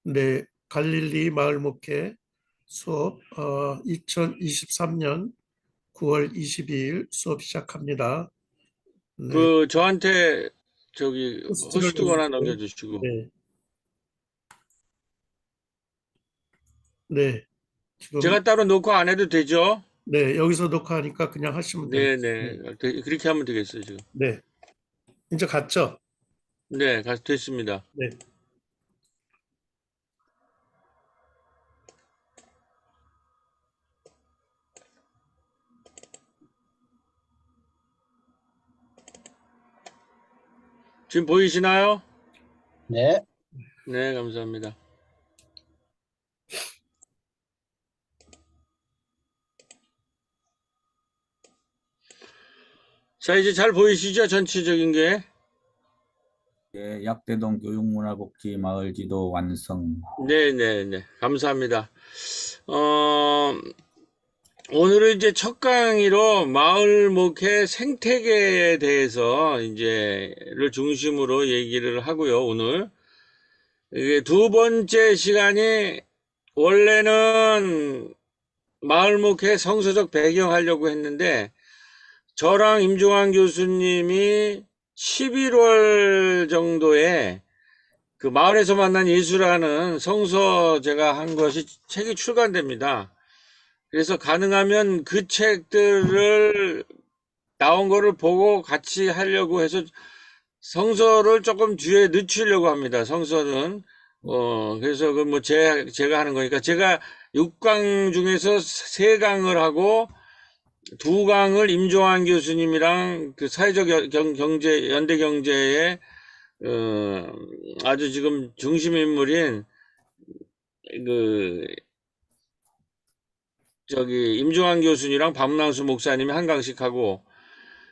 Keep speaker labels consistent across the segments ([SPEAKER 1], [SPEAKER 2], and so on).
[SPEAKER 1] 네, 갈릴리 마을 목회 수업 2023년 9월 22일 수업 시작합니다. 네,
[SPEAKER 2] 저한테
[SPEAKER 1] 호스트를
[SPEAKER 2] 호스트 권한
[SPEAKER 1] 누르세요.
[SPEAKER 2] 넘겨주시고.
[SPEAKER 1] 네, 네, 지금
[SPEAKER 2] 제가 따로 녹화 안 해도 되죠?
[SPEAKER 1] 네, 여기서 녹화하니까 그냥 하시면 됩니다. 네,
[SPEAKER 2] 네네. 그렇게 하면 되겠어요, 지금.
[SPEAKER 1] 네, 이제 갔죠?
[SPEAKER 2] 네, 됐습니다.
[SPEAKER 1] 네,
[SPEAKER 2] 지금 보이시나요?
[SPEAKER 3] 네,
[SPEAKER 2] 네, 감사합니다. 자, 이제 잘 보이시죠? 전체적인 게.
[SPEAKER 3] 예, 약대동 교육문화복지 마을지도 완성.
[SPEAKER 2] 네네네. 감사합니다. 어, 오늘은 이제 첫 강의로 마을 목회 생태계에 대해서 를 중심으로 얘기를 하고요, 오늘. 이게 두 번째 시간이 원래는 마을 목회 성서적 배경 하려고 했는데 저랑 임종환 교수님이 11월 정도에 그 마을에서 만난 예수라는 성서 제가 한 것이 책이 출간됩니다. 그래서 가능하면 그 책들을 나온 거를 보고 같이 하려고 해서 성서를 조금 뒤에 늦추려고 합니다. 성서는. 그래서 제가 하는 거니까 제가 6강 중에서 3강을 하고 2강을 임종환 교수님이랑 그 사회적 경제, 연대 경제의, 아주 지금 중심 인물인 그, 임종환 교수님이랑 박문수 목사님이 한 강씩 하고,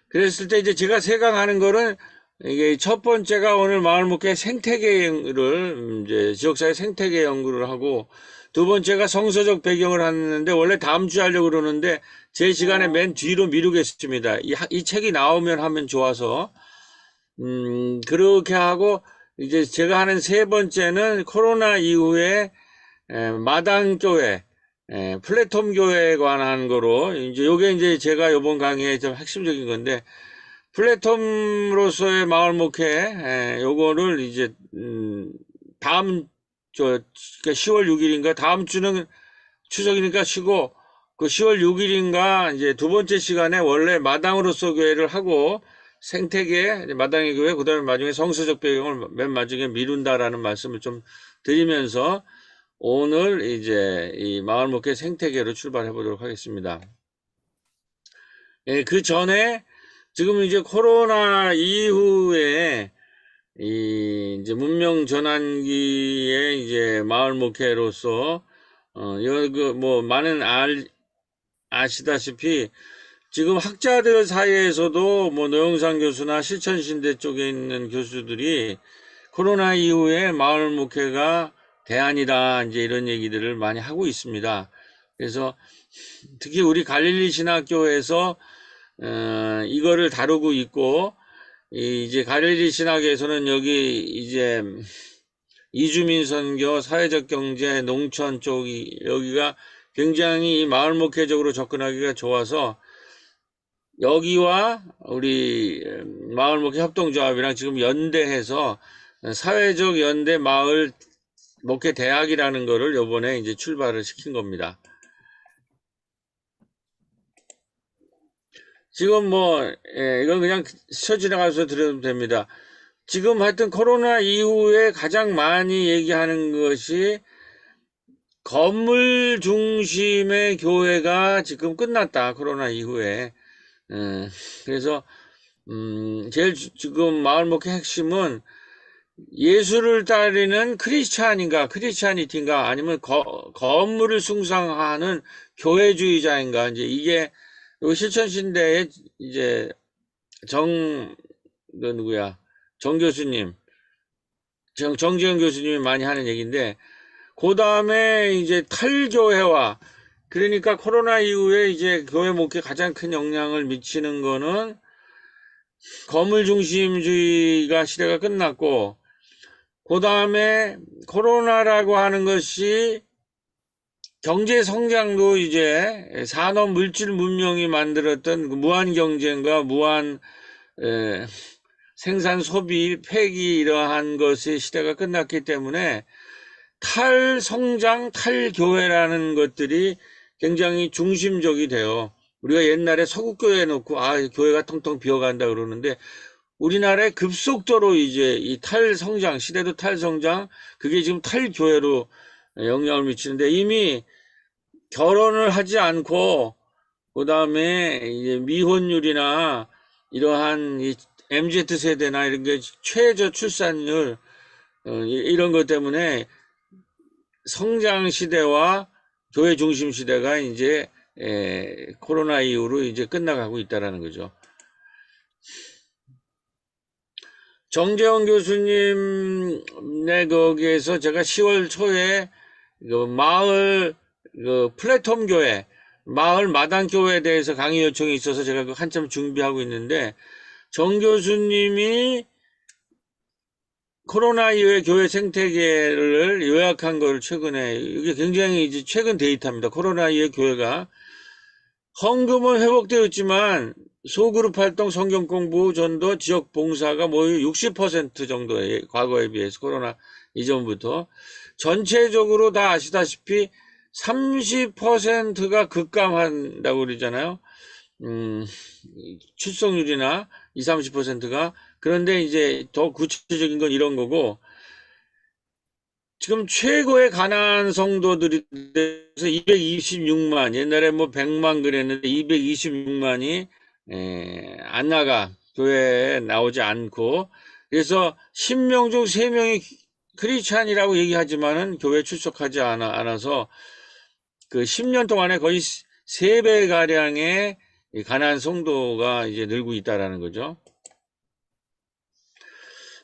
[SPEAKER 2] 그랬을 때 이제 제가 3강 하는 거는 이게 첫 번째가 오늘 마을목회 생태계를 이제 지역사회 생태계 연구를 하고 두 번째가 성서적 배경을 하는데 원래 다음 주에 하려고 그러는데 제 시간에 맨 뒤로 미루겠습니다. 이 책이 나오면 하면 좋아서 그렇게 하고 이제 제가 하는 세 번째는 코로나 이후에 마당교회 플랫폼 교회에 관한 거로 이제 요게 이제 제가 요번 강의에 좀 핵심적인 건데 플랫폼으로서의 마을 목회, 요거를 이제, 다음, 그러니까 10월 6일인가, 다음 주는 추석이니까 쉬고, 그 10월 6일인가, 이제 두 번째 시간에 원래 마당으로서 교회를 하고, 생태계, 마당의 교회, 그 다음에 나중에 성서적 배경을 맨 마지막에 미룬다라는 말씀을 좀 드리면서, 오늘 이제 이 마을 목회 생태계로 출발해 보도록 하겠습니다. 그 전에, 지금 이제 코로나 이후에 이제 문명 전환기에 이제 마을 목회로서 많은 아시다시피 지금 학자들 사이에서도 노영상 교수나 실천신대 쪽에 있는 교수들이 코로나 이후에 마을 목회가 대안이다 이제 이런 얘기들을 많이 하고 있습니다. 그래서 특히 우리 갈릴리 신학교에서 이거를 다루고 있고, 이제 갈릴리 신학에서는 여기 이제 이주민 선교, 사회적 경제, 농촌 쪽이 여기가 굉장히 마을 목회적으로 접근하기가 좋아서 여기와 우리 마을 목회 협동조합이랑 지금 연대해서 사회적 연대 마을 목회 대학이라는 거를 요번에 이제 출발을 시킨 겁니다. 지금 이건 그냥 스쳐 지나가서 들어도 됩니다. 지금 하여튼 코로나 이후에 가장 많이 얘기하는 것이 건물 중심의 교회가 지금 끝났다. 코로나 이후에. 그래서, 제일 지금 마을목회 핵심은 예수를 따르는 크리스찬이티인가, 아니면 건물을 숭상하는 교회주의자인가, 이제 이게 실천신대의 이제 누구야? 정 교수님, 정지현 교수님이 많이 하는 얘기인데, 그 다음에 이제 탈교회와, 그러니까 코로나 이후에 이제 교회 목회에 가장 큰 영향을 미치는 거는 건물 중심주의가 시대가 끝났고, 그 다음에 코로나라고 하는 것이 경제 성장도 이제 산업 물질 문명이 만들었던 그 무한 경쟁과 무한 생산 소비 폐기 이러한 것의 시대가 끝났기 때문에 탈성장 탈교회라는 것들이 굉장히 중심적이 돼요. 우리가 옛날에 서구교회 놓고 교회가 텅텅 비어간다 그러는데 우리나라에 급속도로 이제 이 탈성장 시대도 탈성장 그게 지금 탈교회로 영향을 미치는데 이미 결혼을 하지 않고 그 다음에 이제 미혼율이나 이러한 이 MZ 세대나 이런 게 최저 출산율 이런 것 때문에 성장 시대와 교회 중심 시대가 이제 코로나 이후로 이제 끝나가고 있다라는 거죠. 정재원 교수님네 거기에서 제가 10월 초에 그 마을 그 플랫폼 교회, 마을 마당 교회에 대해서 강의 요청이 있어서 제가 그 한참 준비하고 있는데 정 교수님이 코로나 이후의 교회 생태계를 요약한 걸 최근에 이게 굉장히 이제 최근 데이터입니다. 코로나 이후의 교회가 헌금은 회복되었지만 소그룹 활동, 성경 공부, 전도, 지역 봉사가 모두 60% 정도의 과거에 비해서 코로나 이전부터 전체적으로 다 아시다시피 30%가 급감한다고 그러잖아요. 출석률이나 20, 30%가 그런데 이제 더 구체적인 건 이런 거고 지금 최고의 가난한 성도들이 돼서 226만 옛날에 뭐 100만 그랬는데 226만이 안 나가 교회에 나오지 않고 그래서 10명 중 3명이 크리스찬이라고 얘기하지만은 교회 출석하지 않아서 그 10년 동안에 거의 3배 가량의 가난한 성도가 이제 늘고 있다라는 거죠.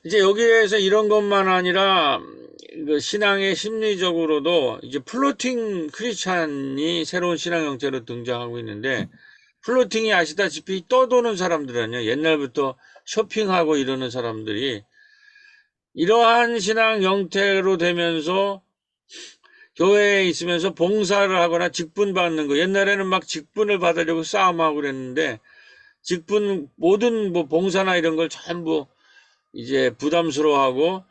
[SPEAKER 2] 이제 여기에서 이런 것만 아니라 그 신앙의 심리적으로도 이제 플로팅 크리스찬이 새로운 신앙 형태로 등장하고 있는데 플로팅이 아시다시피 떠도는 사람들은요 옛날부터 쇼핑하고 이러는 사람들이 이러한 신앙 형태로 되면서 교회에 있으면서 봉사를 하거나 직분 받는 거 옛날에는 막 직분을 받으려고 싸움하고 그랬는데 직분 모든 뭐 봉사나 이런 걸 전부 이제 부담스러워하고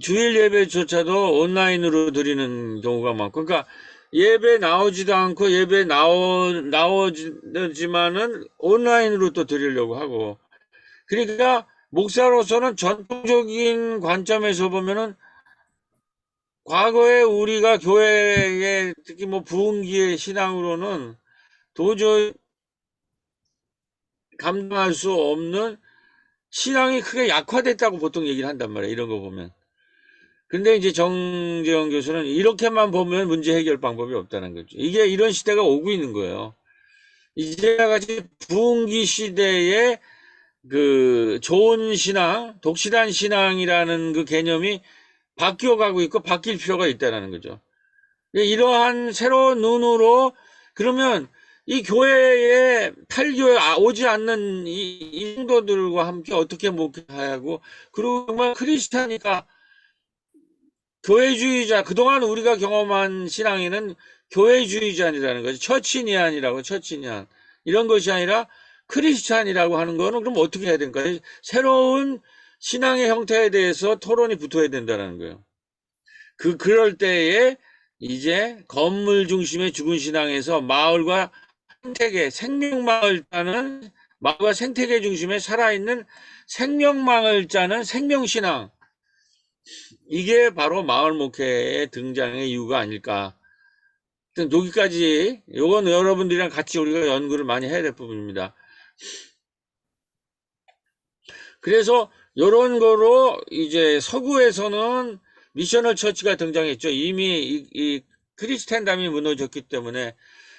[SPEAKER 2] 주일 예배조차도 온라인으로 드리는 경우가 많고 그러니까 예배 나오지도 않고 예배 나오지만은 온라인으로 또 드리려고 하고 그러니까 목사로서는 전통적인 관점에서 보면은 과거에 우리가 교회에 특히 뭐 부흥기의 신앙으로는 도저히 감당할 수 없는 신앙이 크게 약화됐다고 보통 얘기를 한단 말이에요. 이런 거 보면. 근데 이제 정재원 교수는 이렇게만 보면 문제 해결 방법이 없다는 거죠. 이게 이런 시대가 오고 있는 거예요. 이제 같이 부흥기 시대에 그 좋은 신앙, 독실한 신앙이라는 그 개념이 바뀌어가고 있고 바뀔 필요가 있다는 거죠. 이러한 새로운 눈으로 그러면 이 교회에 탈교에 오지 않는 이 성도들과 함께 어떻게 목회하고 그리고 정말 크리스찬이니까 교회주의자 그동안 우리가 경험한 신앙에는 교회주의자라는 거죠. 처치니안이라고 처치니안 이런 것이 아니라 크리스찬이라고 하는 거는 그럼 어떻게 해야 될까요? 새로운 신앙의 형태에 대해서 토론이 붙어야 된다는 거예요. 그럴 때에 이제 건물 중심의 죽은 신앙에서 마을과 생태계, 생명망을 짜는 마을과 생태계 중심에 살아있는 생명망을 짜는 생명신앙 이게 바로 마을 목회의 등장의 이유가 아닐까. 여기까지 이건 여러분들이랑 같이 우리가 연구를 많이 해야 될 부분입니다. 그래서 이런 거로 이제 서구에서는 미셔널 처치가 등장했죠. 이미 이 크리스텐담이 무너졌기 때문에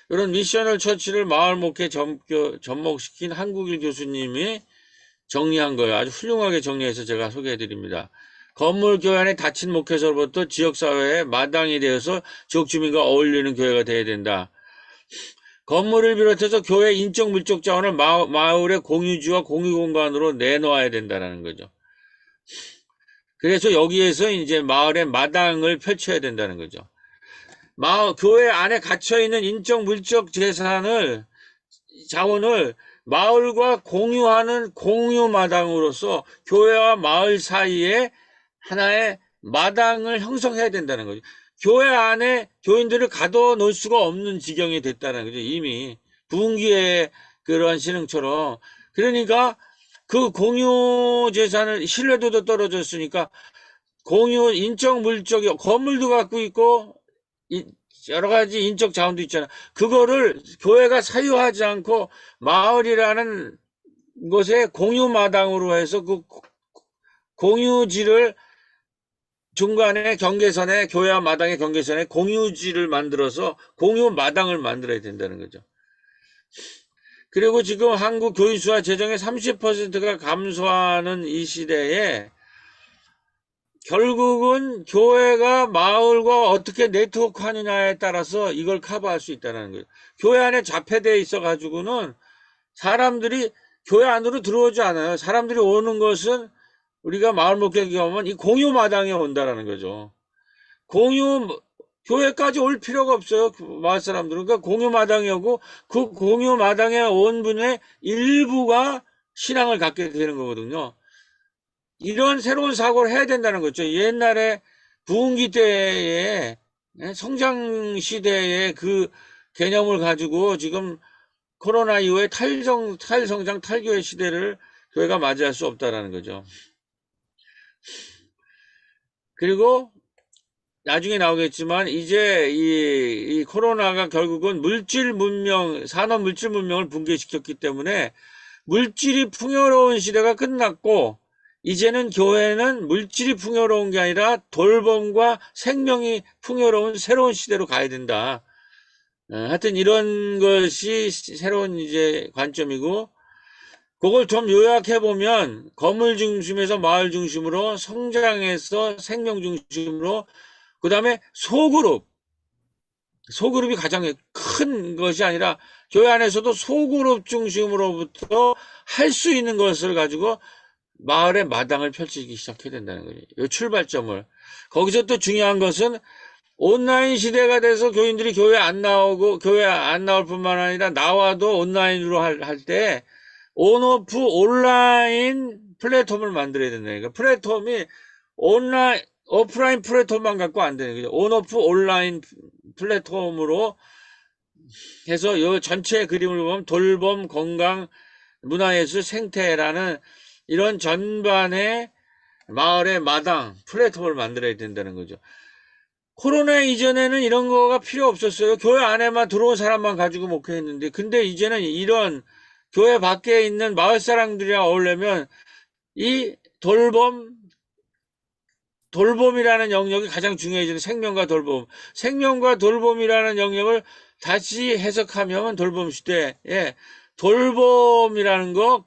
[SPEAKER 2] 이런 미셔널 처치를 마을 목회 접목시킨 한국일 교수님이 정리한 거예요. 아주 훌륭하게 정리해서 제가 소개해 드립니다. 건물 교회 안에 닫힌 목회서로부터 지역사회의 마당이 되어서 지역 주민과 어울리는 교회가 되어야 된다. 건물을 비롯해서 교회 인적 물적 자원을 마을의 공유지와 공유공간으로 내놓아야 된다는 거죠. 그래서 여기에서 이제 마을의 마당을 펼쳐야 된다는 거죠. 교회 안에 갇혀있는 인적, 물적 자원을 마을과 공유하는 공유 마당으로서 교회와 마을 사이에 하나의 마당을 형성해야 된다는 거죠. 교회 안에 교인들을 가둬놓을 수가 없는 지경이 됐다는 거죠. 이미 부흥기의 그런 신흥처럼. 그러니까 그 공유 재산을 신뢰도도 떨어졌으니까 공유 인적 물적 건물도 갖고 있고 여러 가지 인적 자원도 있잖아. 그거를 교회가 사유하지 않고 마을이라는 곳에 공유 마당으로 해서 그 공유지를 중간에 경계선에 교회와 마당의 경계선에 공유지를 만들어서 공유 마당을 만들어야 된다는 거죠. 그리고 지금 한국 교인수와 재정의 30%가 감소하는 이 시대에 결국은 교회가 마을과 어떻게 네트워크 하느냐에 따라서 이걸 커버할 수 있다는 거예요. 교회 안에 잡혀되어 있어 가지고는 사람들이 교회 안으로 들어오지 않아요. 사람들이 오는 것은 우리가 마을 목회에 가면 이 공유 마당에 온다라는 거죠. 교회까지 올 필요가 없어요. 마을 사람들은. 그러니까 공유 마당에 오고 그 공유 마당에 온 분의 일부가 신앙을 갖게 되는 거거든요. 이런 새로운 사고를 해야 된다는 거죠. 옛날에 부흥기 때의 성장 시대의 그 개념을 가지고 지금 코로나 이후에 탈성장, 탈교회 시대를 교회가 맞이할 수 없다라는 거죠. 그리고 나중에 나오겠지만 이제 이 코로나가 결국은 물질 문명, 산업 물질 문명을 붕괴시켰기 때문에 물질이 풍요로운 시대가 끝났고 이제는 교회는 물질이 풍요로운 게 아니라 돌봄과 생명이 풍요로운 새로운 시대로 가야 된다. 하여튼 이런 것이 새로운 이제 관점이고, 그걸 좀 요약해 보면 건물 중심에서 마을 중심으로 성장해서 생명 중심으로, 그 다음에 소그룹이 가장 큰 것이 아니라 교회 안에서도 소그룹 중심으로부터 할 수 있는 것을 가지고 마을의 마당을 펼치기 시작해야 된다는 거죠. 이 출발점을. 거기서 또 중요한 것은 온라인 시대가 돼서 교인들이 교회 안 나올 뿐만 아니라 나와도 온라인으로 할 때 온오프 온라인 플랫폼을 만들어야 된다는 거예요. 플랫폼이 오프라인 플랫폼만 갖고 안 되는 거죠. 온오프 온라인 플랫폼으로 해서 이 전체 그림을 보면 돌봄, 건강, 문화예술, 생태라는 이런 전반의 마을의 마당 플랫폼을 만들어야 된다는 거죠. 코로나 이전에는 이런 거가 필요 없었어요. 교회 안에만 들어온 사람만 가지고 목회했는데, 근데 이제는 이런 교회 밖에 있는 마을 사람들이랑 어울리면 이 돌봄이라는 영역이 가장 중요해지는 생명과 돌봄이라는 영역을 다시 해석하면 돌봄 시대에 돌봄이라는 거,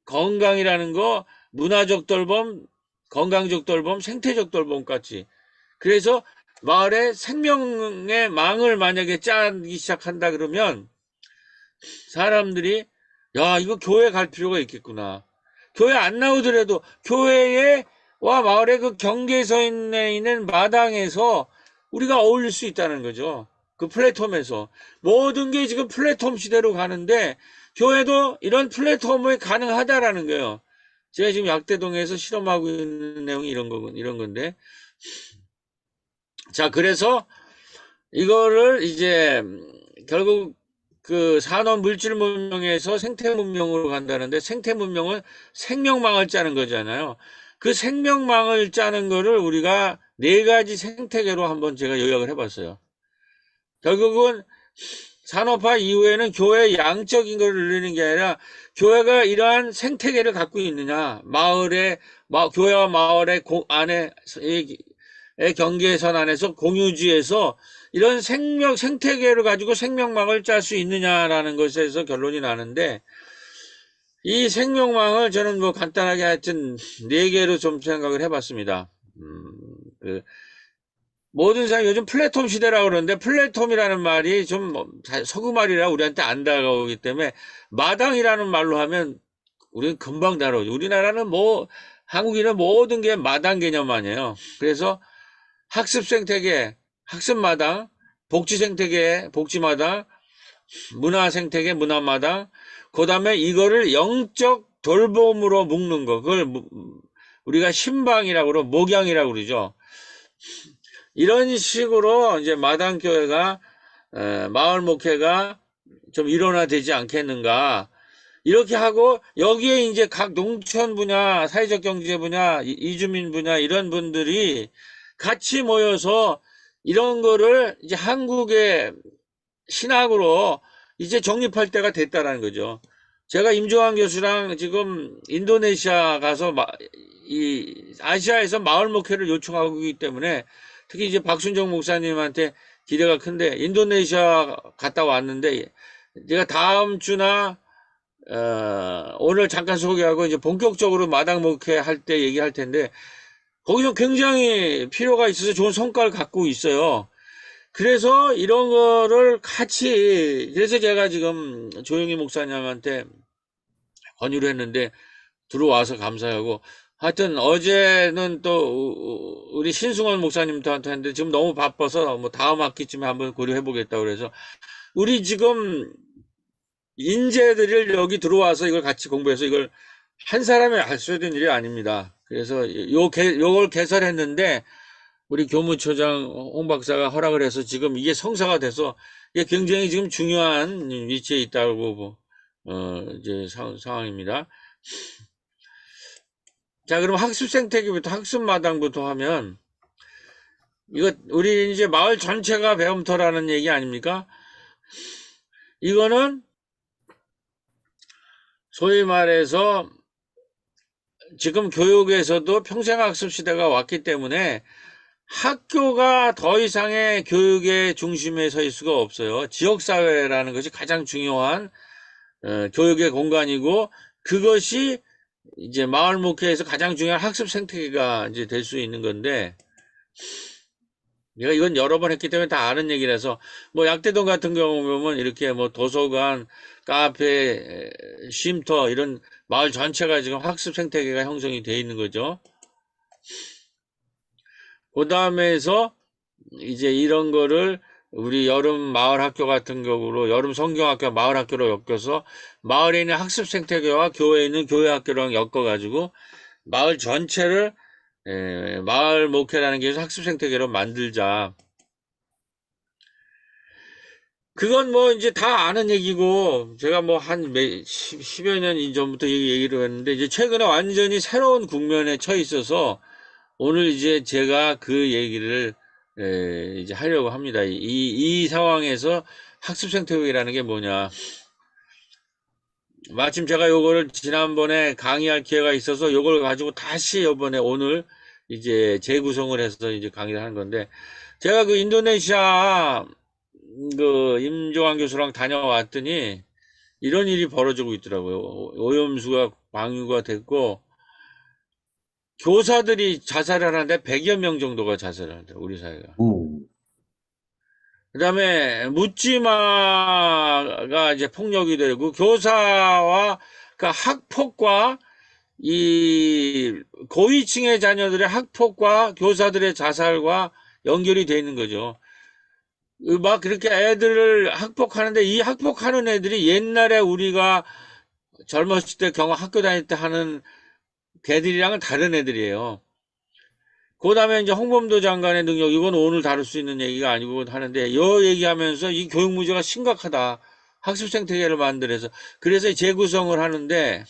[SPEAKER 2] 건강이라는 거, 문화적 돌봄, 건강적 돌봄, 생태적 돌봄까지. 그래서 마을에 생명의 망을 만약에 짜기 시작한다 그러면 사람들이 야, 이거 교회 갈 필요가 있겠구나. 교회 안 나오더라도 교회와 마을의 그 경계선에 있는 마당에서 우리가 어울릴 수 있다는 거죠. 그 플랫폼에서. 모든 게 지금 플랫폼 시대로 가는데 교회도 이런 플랫폼이 가능하다라는 거예요. 제가 지금 약대동에서 실험하고 있는 내용이 이런 건데. 자, 그래서 이거를 이제 결국 그 산업 물질 문명에서 생태 문명으로 간다는데, 생태 문명은 생명망을 짜는 거잖아요. 그 생명망을 짜는 거를 우리가 4가지 생태계로 한번 제가 요약을 해봤어요. 결국은 산업화 이후에는 교회의 양적인 걸 늘리는 게 아니라 교회가 이러한 생태계를 갖고 있느냐, 교회와 마을의 안에 경계선 안에서 공유지에서 이런 생태계를 가지고 생명망을 짤 수 있느냐라는 것에서 결론이 나는데, 이 생명망을 저는 뭐 간단하게 하여튼 4개로 좀 생각을 해봤습니다. 모든 사람이 요즘 플랫폼 시대라고 그러는데, 플랫폼이라는 말이 좀 서구말이라 우리한테 안 다가오기 때문에 마당이라는 말로 하면 우리는 금방 다뤄오죠. 우리나라는 뭐 한국인은 모든 게 마당 개념 아니에요. 그래서 학습 생태계, 학습마당, 복지 생태계, 복지마당, 문화 생태계, 문화마당, 그 다음에 이거를 영적 돌봄으로 묶는 거, 그걸 우리가 신방이라고 그러고, 목양이라고 그러죠. 이런 식으로 이제 마당교회가, 마을 목회가 좀 일원화되지 않겠는가. 이렇게 하고, 여기에 이제 각 농촌 분야, 사회적 경제 분야, 이주민 분야, 이런 분들이 같이 모여서 이런 거를 이제 한국의 신학으로 이제 정립할 때가 됐다라는 거죠. 제가 임종환 교수랑 지금 인도네시아 가서 이 아시아에서 마을 목회를 요청하고 있기 때문에 특히 이제 박순정 목사님한테 기대가 큰데 인도네시아 갔다 왔는데 제가 다음 주나 오늘 잠깐 소개하고 이제 본격적으로 마당 목회 할 때 얘기할 텐데 거기서 굉장히 필요가 있어서 좋은 성과를 갖고 있어요. 그래서 이런 거를 같이, 그래서 제가 지금 조영희 목사님한테 권유를 했는데 들어와서 감사하고, 하여튼 어제는 또 우리 신승원 목사님도 했는데 지금 너무 바빠서 뭐 다음 학기쯤에 한번 고려해 보겠다고 그래서 우리 지금 인재들을 여기 들어와서 이걸 같이 공부해서 이걸 한 사람이 할 수 있는 일이 아닙니다. 그래서 요걸 개설했는데 우리 교무처장 홍 박사가 허락을 해서 지금 이게 성사가 돼서 이게 굉장히 지금 중요한 위치에 있다고 이제 상황입니다. 자, 그럼 학습 생태계부터 학습 마당부터 하면 이거 우리 이제 마을 전체가 배움터라는 얘기 아닙니까? 이거는 소위 말해서 지금 교육에서도 평생학습 시대가 왔기 때문에 학교가 더 이상의 교육의 중심에 서 있을 수가 없어요. 지역사회라는 것이 가장 중요한 교육의 공간이고 그것이 이제 마을 목회에서 가장 중요한 학습 생태계가 이제 될 수 있는 건데 내가 이건 여러 번 했기 때문에 다 아는 얘기라서 뭐 약대동 같은 경우 보면 이렇게 뭐 도서관, 카페, 쉼터 이런 마을 전체가 지금 학습 생태계가 형성이 돼 있는 거죠. 그 다음에서 이제 이런 거를 우리 여름 마을 학교 같은 경우로 여름 성경학교 마을 학교로 엮여서 마을에 있는 학습 생태계와 교회에 있는 교회 학교랑 엮어가지고 마을 전체를 마을 목회라는 게 학습 생태계로 만들자. 그건 뭐 이제 다 아는 얘기고 제가 뭐 한 10여 년 전부터 얘기를 했는데 이제 최근에 완전히 새로운 국면에 처해 있어서 오늘 이제 제가 그 얘기를 이제 하려고 합니다. 이 상황에서 학습 생태계라는 게 뭐냐. 마침 제가 요거를 지난번에 강의할 기회가 있어서 요걸 가지고 다시 요번에 오늘 이제 재구성을 해서 이제 강의를 하는 건데 제가 그 인도네시아 그 임종환 교수랑 다녀왔더니 이런 일이 벌어지고 있더라고요. 오염수가 방류가 됐고 교사들이 자살을 하는데 100여 명 정도가 자살을 한다, 우리 사회가. 그 다음에 묻지마가 이제 폭력이 되고 교사와 그 학폭과 이 고위층의 자녀들의 학폭과 교사들의 자살과 연결이 돼 있는 거죠. 막 그렇게 애들을 학폭하는데 이 학폭하는 애들이 옛날에 우리가 젊었을 때 학교 다닐 때 하는 걔들이랑은 다른 애들이에요. 그 다음에 이제 홍범도 장관의 능력, 이건 오늘 다룰 수 있는 얘기가 아니고 하는데, 요 얘기하면서 이 교육 문제가 심각하다. 학습 생태계를 만들어서. 그래서 재구성을 하는데,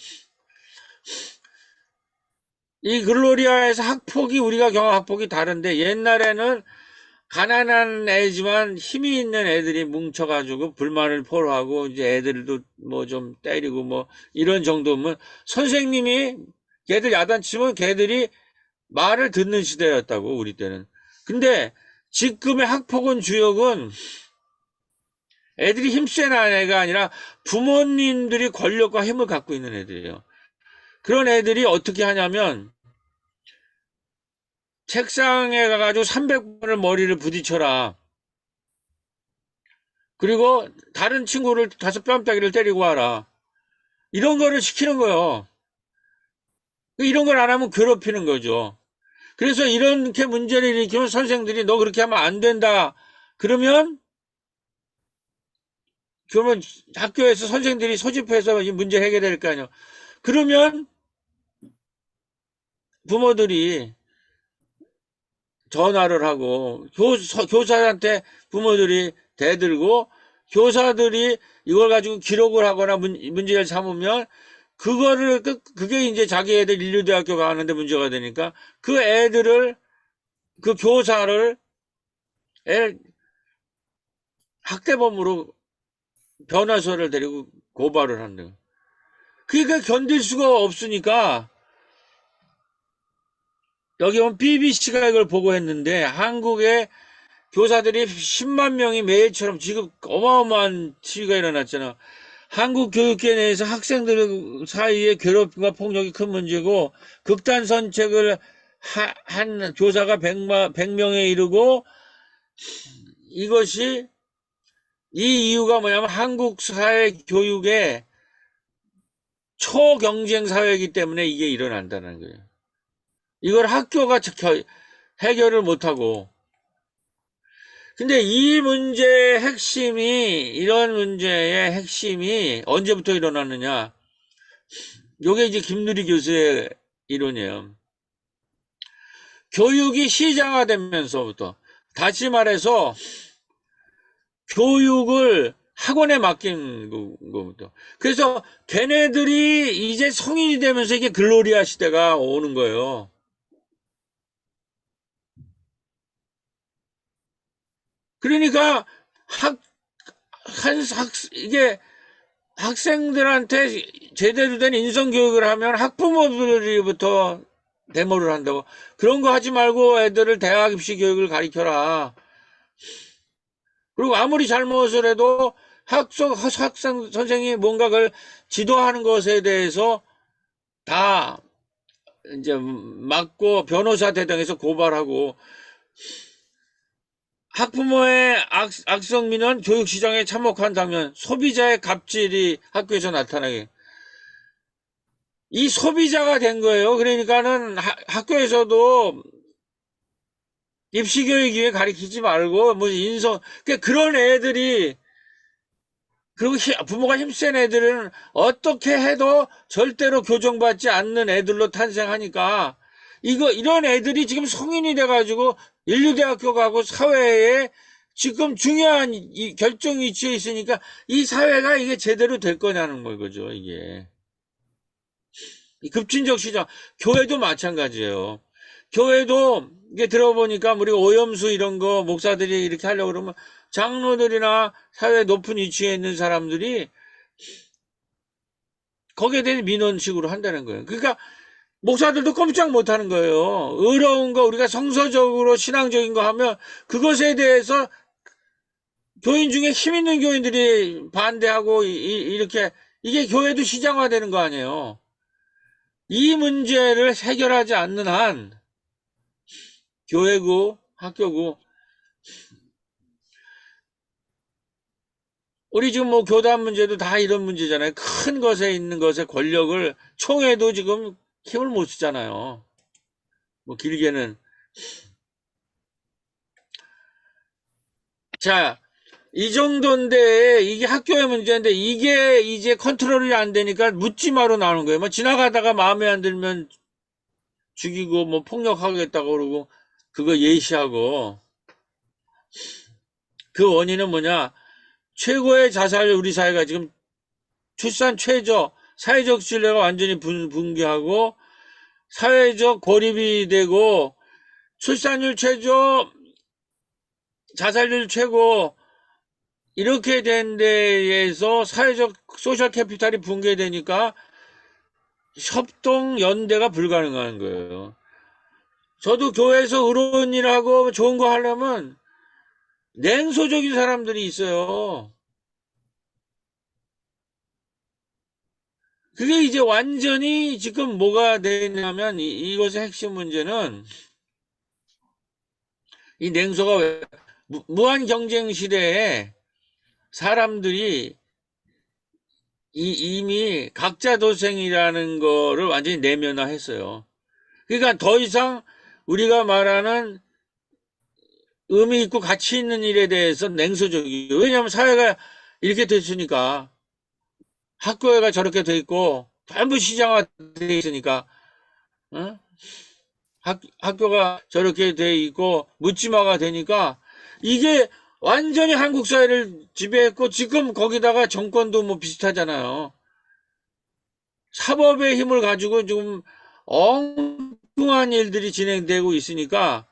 [SPEAKER 2] 이 글로리아에서 학폭이, 우리가 경험 학폭이 다른데, 옛날에는 가난한 애지만 힘이 있는 애들이 뭉쳐가지고 불만을 포로하고, 이제 애들도 뭐 좀 때리고 뭐, 이런 정도면, 선생님이 걔들 야단치면 걔들이 말을 듣는 시대였다고, 우리 때는. 근데 지금의 학폭은 주역은 애들이 힘센 애가 아니라 부모님들이 권력과 힘을 갖고 있는 애들이에요. 그런 애들이 어떻게 하냐면 책상에 가가지고 300번을 머리를 부딪혀라. 그리고 다른 친구를 5뺨따기를 때리고 와라. 이런 거를 시키는 거예요. 이런 걸 안 하면 괴롭히는 거죠. 그래서 이렇게 문제를 일으키면 선생들이 너 그렇게 하면 안 된다. 그러면 학교에서 선생들이 소집해서 이 문제 해결될 거 아니에요. 그러면 부모들이 전화를 하고 교사한테 부모들이 대들고 교사들이 이걸 가지고 기록을 하거나 문제를 삼으면 그거를 그게 이제 자기 애들 인류대학교 가는데 문제가 되니까 그 애들을 그 교사를 학대범으로 변호사를 데리고 고발을 한다. 그러니까 견딜 수가 없으니까 여기 보면 BBC가 이걸 보고했는데 한국의 교사들이 10만 명이 매일처럼 지금 어마어마한 시위가 일어났잖아. 한국 교육계 내에서 학생들 사이에 괴롭힘과 폭력이 큰 문제고 극단 선택을 한 교사가 100명에 이르고 이것이 이 이유가 뭐냐면 한국 사회 교육의 초경쟁 사회이기 때문에 이게 일어난다는 거예요. 이걸 학교가 해결을 못하고 근데 이 문제의 핵심이 이런 문제의 핵심이 언제부터 일어났느냐 요게 이제 김누리 교수의 이론이에요. 교육이 시장화되면서부터 다시 말해서 교육을 학원에 맡긴 거부터 그래서 걔네들이 이제 성인이 되면서 이게 글로리아 시대가 오는 거예요. 그러니까 이게 학생들한테 제대로 된 인성교육을 하면 학부모들부터 데모를 한다고. 그런 거 하지 말고 애들을 대학 입시 교육을 가르쳐라. 그리고 아무리 잘못을 해도 학생, 선생이 뭔가 그걸 지도하는 것에 대해서 다 이제 막고 변호사 대등해서 고발하고 학부모의 악성민원 교육시장에 참혹한다면 소비자의 갑질이 학교에서 나타나게. 이 소비자가 된 거예요. 그러니까는 학교에서도 입시교육위에 가르치지 말고 뭐 그런 애들이 그리고 부모가 힘센 애들은 어떻게 해도 절대로 교정받지 않는 애들로 탄생하니까 이런 애들이 지금 성인이 돼가지고 인류대학교 가고 사회에 지금 중요한 결정 위치에 있으니까 이 사회가 이게 제대로 될 거냐는 거죠, 이게. 급진적 시장. 교회도 마찬가지예요. 교회도 이게 들어보니까 우리 오염수 이런 거 목사들이 이렇게 하려고 그러면 장로들이나 사회 높은 위치에 있는 사람들이 거기에 대한 민원식으로 한다는 거예요. 그러니까 목사들도 꼼짝 못 하는 거예요. 의로운 거 우리가 성서적으로 신앙적인 거 하면 그것에 대해서 교인 중에 힘 있는 교인들이 반대하고 이렇게 이게 교회도 시장화되는 거 아니에요. 이 문제를 해결하지 않는 한 교회고 학교고 우리 지금 뭐 교단 문제도 다 이런 문제잖아요. 큰 것에 있는 것의 권력을 총회도 지금 힘을 못 쓰잖아요. 뭐 길게는 자, 이 정도인데 이게 학교의 문제인데 이게 이제 컨트롤이 안 되니까 묻지마로 나오는 거예요. 뭐 지나가다가 마음에 안 들면 죽이고 뭐 폭력하겠다고 그러고 그거 예시하고 그 원인은 뭐냐? 최고의 자살 우리 사회가 지금 출산 최저 사회적 신뢰가 완전히 붕괴하고 사회적 고립이 되고 출산율 최저 자살률 최고 이렇게 된 데에서 사회적 소셜 캐피탈이 붕괴되니까 협동 연대가 불가능한 거예요. 저도 교회에서 의로운 일하고 좋은 거 하려면 냉소적인 사람들이 있어요. 그게 이제 완전히 지금 뭐가 되냐면 이것의 핵심 문제는 이 냉소가 왜 무한 경쟁 시대에 사람들이 이미 각자 도생이라는 거를 완전히 내면화했어요. 그러니까 더 이상 우리가 말하는 의미 있고 가치 있는 일에 대해서 냉소적이에요. 왜냐하면 사회가 이렇게 됐으니까, 학교가 저렇게 돼 있고 전부 시장화 돼 있으니까, 어? 학교가 저렇게 돼 있고 묻지마가 되니까 이게 완전히 한국 사회를 지배했고, 지금 거기다가 정권도 뭐 비슷하잖아요. 사법의 힘을 가지고 지금 엉뚱한 일들이 진행되고 있으니까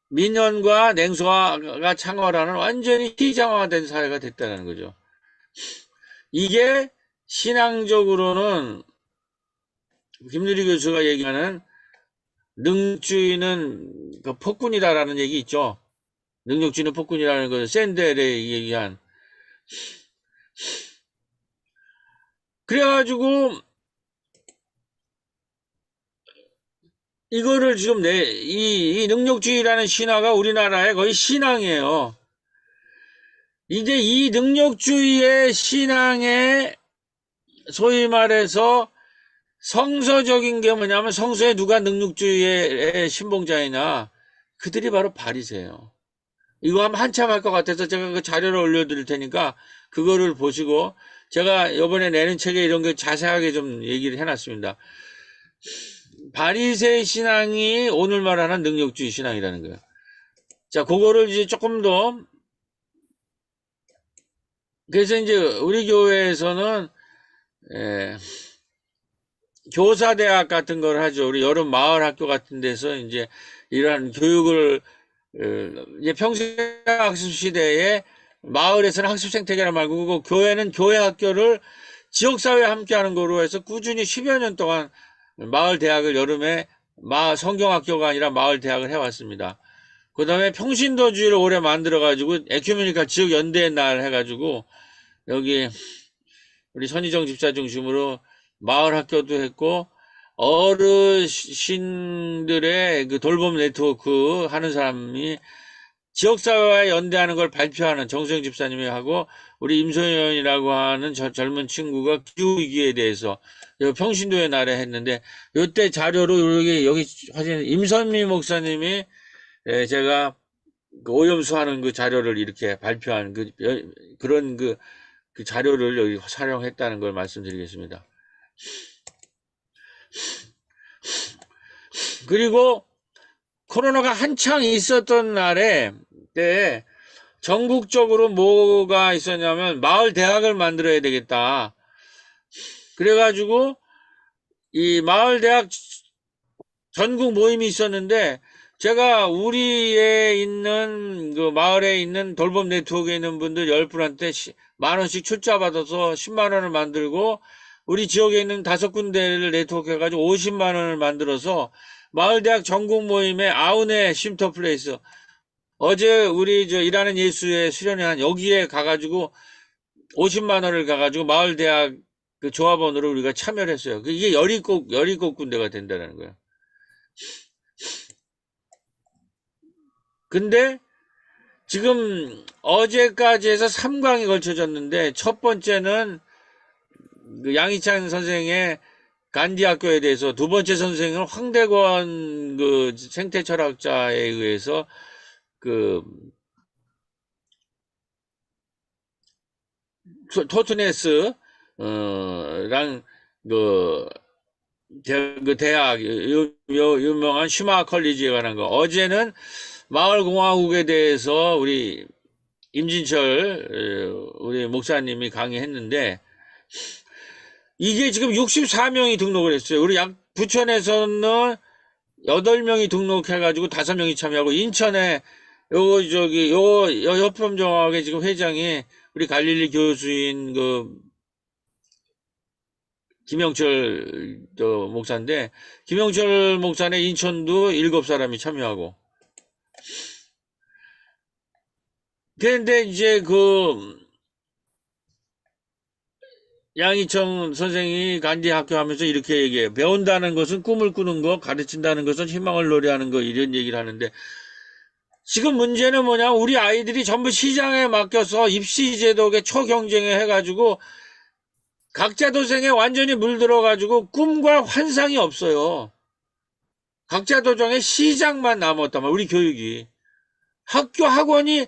[SPEAKER 2] 민연과 냉소가 창궐하는 완전히 시장화된 사회가 됐다는 거죠. 이게 신앙적으로는 김누리 교수가 얘기하는 능력주의는 그 폭군이다라는 얘기 있죠. 능력주의는 폭군이라는 것은 샌델이 얘기한. 그래가지고 이거를 지금 이 능력주의라는 신화가 우리나라의 거의 신앙이에요. 이제 이 능력주의의 신앙에 소위 말해서 성서적인 게 뭐냐면, 성서에 누가 능력주의의 신봉자이냐, 그들이 바로 바리새예요. 이거 하면 한참 할 것 같아서 제가 그 자료를 올려드릴 테니까 그거를 보시고, 제가 이번에 내는 책에 이런 게 자세하게 좀 얘기를 해놨습니다. 바리새 신앙이 오늘 말하는 능력주의 신앙이라는 거예요. 자, 그거를 이제 조금 더, 그래서 이제 우리 교회에서는 교사대학 같은 걸 하죠. 우리 여름 마을 학교 같은 데서 이제 이러한 교육을, 이제 평생학습 시대에 마을에서는 학습 생태계란 말고, 그 교회는 교회 학교를 지역사회와 함께 하는 거로 해서 꾸준히 10여 년 동안 마을 대학을 여름에 성경학교가 아니라 마을 대학을 해왔습니다. 그 다음에 평신도주의를 올해 만들어가지고 에큐메니컬 지역 연대의 날 해가지고 여기 우리 선희정 집사 중심으로 마을 학교도 했고, 어르신들의 그 돌봄 네트워크 하는 사람이 지역사회와 연대하는 걸 발표하는 정수영 집사님이 하고, 우리 임소연이라고 하는 젊은 친구가 기후위기에 대해서 평신도의 날에 했는데, 요때 자료로 여기 사진 임선미 목사님이 제가 그 오염수하는 그 자료를 이렇게 발표한 그런 그 자료를 여기 촬영했다는 걸 말씀드리겠습니다. 그리고 코로나가 한창 있었던 날에 때 전국적으로 뭐가 있었냐면, 마을 대학을 만들어야 되겠다. 그래가지고 이 마을 대학 전국 모임이 있었는데, 제가 우리에 있는 그 마을에 있는 돌봄 네트워크에 있는 분들 10분한테 10,000원씩 출자 받아서 10만 원을 만들고, 우리 지역에 있는 5군데를 네트워크 해가지고 50만 원을 만들어서 마을대학 전국 모임에 아우네 쉼터 플레이스, 어제 우리 일하는 예수에 수련회한 여기에 가가지고 50만 원을 가가지고 마을대학 그 조합원으로 우리가 참여를 했어요. 이게 17 군데가 된다는 거예요. 근데 지금 어제까지 해서 3강이 걸쳐졌는데, 첫 번째는 그 양희찬 선생의 간디 학교에 대해서, 두 번째 선생은 황대권 그 생태 철학자에 의해서 그 토트네스 랑 그 대학 유명한 슈마 컬리지에 관한 거. 어제는 마을공화국에 대해서 우리 임진철 우리 목사님이 강의했는데, 이게 지금 64명이 등록을 했어요. 우리 부천에서는 8명이 등록해가지고 5명이 참여하고, 인천에 협동정학의 지금 회장이 우리 갈릴리 교수인 그 김영철 목사인데, 김영철 목사네 인천도 7사람이 참여하고. 그런데 이제 양희청 선생이 간디 학교 하면서 이렇게 얘기해요. 배운다는 것은 꿈을 꾸는 거, 가르친다는 것은 희망을 노래하는 거, 이런 얘기를 하는데, 지금 문제는 뭐냐, 우리 아이들이 전부 시장에 맡겨서 입시 제도에 초경쟁에 해가지고 각자 도생에 완전히 물들어가지고 꿈과 환상이 없어요. 각자 도정에 시장만 남았단 말이야, 우리 교육이. 학교 학원이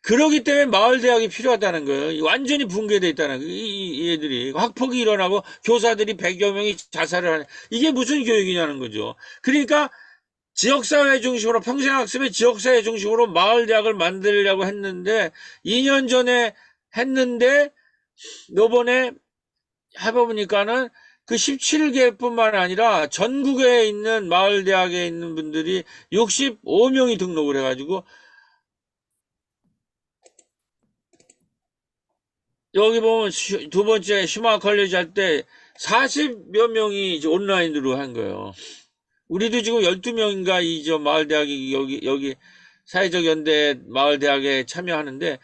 [SPEAKER 2] 그러기 때문에 마을대학이 필요하다는 거예요. 완전히 붕괴되어 있다는 거예요. 이 애들이. 학폭이 일어나고 교사들이 100여 명이 자살을 하는, 이게 무슨 교육이냐는 거죠. 그러니까 지역사회 중심으로, 평생학습의 지역사회 중심으로 마을대학을 만들려고 했는데, 2년 전에 했는데, 요번에 해보니까는 그 17개뿐만 아니라 전국에 있는 마을대학에 있는 분들이 65명이 등록을 해가지고, 여기 보면 두 번째 슈마 컬리지 할 때 40여 명이 이제 온라인으로 한 거예요. 우리도 지금 12명인가 이 저 마을대학이 여기 사회적 연대 마을대학에 참여하는데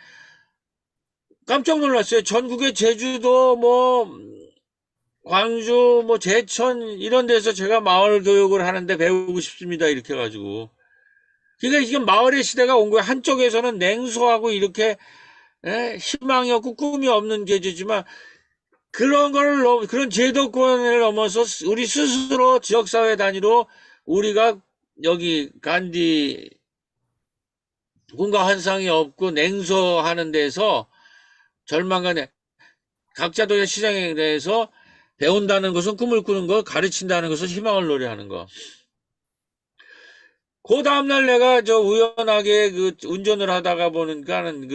[SPEAKER 2] 깜짝 놀랐어요. 전국의 제주도 뭐 광주 뭐 제천 이런 데서 제가 마을 교육을 하는데 배우고 싶습니다. 이렇게 해가지고. 그러니까 지금 마을의 시대가 온 거예요. 한쪽에서는 냉소하고 이렇게 희망이 없고 꿈이 없는 계제지만 그런 제도권을 넘어서 우리 스스로 지역사회 단위로 우리가 여기 간디 꿈과 환상이 없고 냉소하는 데서 절망간에 각자 도의 시장에 대해서 배운다는 것은 꿈을 꾸는 거, 가르친다는 것은 희망을 노래하는 거. 그 다음날 내가 저 우연하게 그 운전을 하다가 보니까는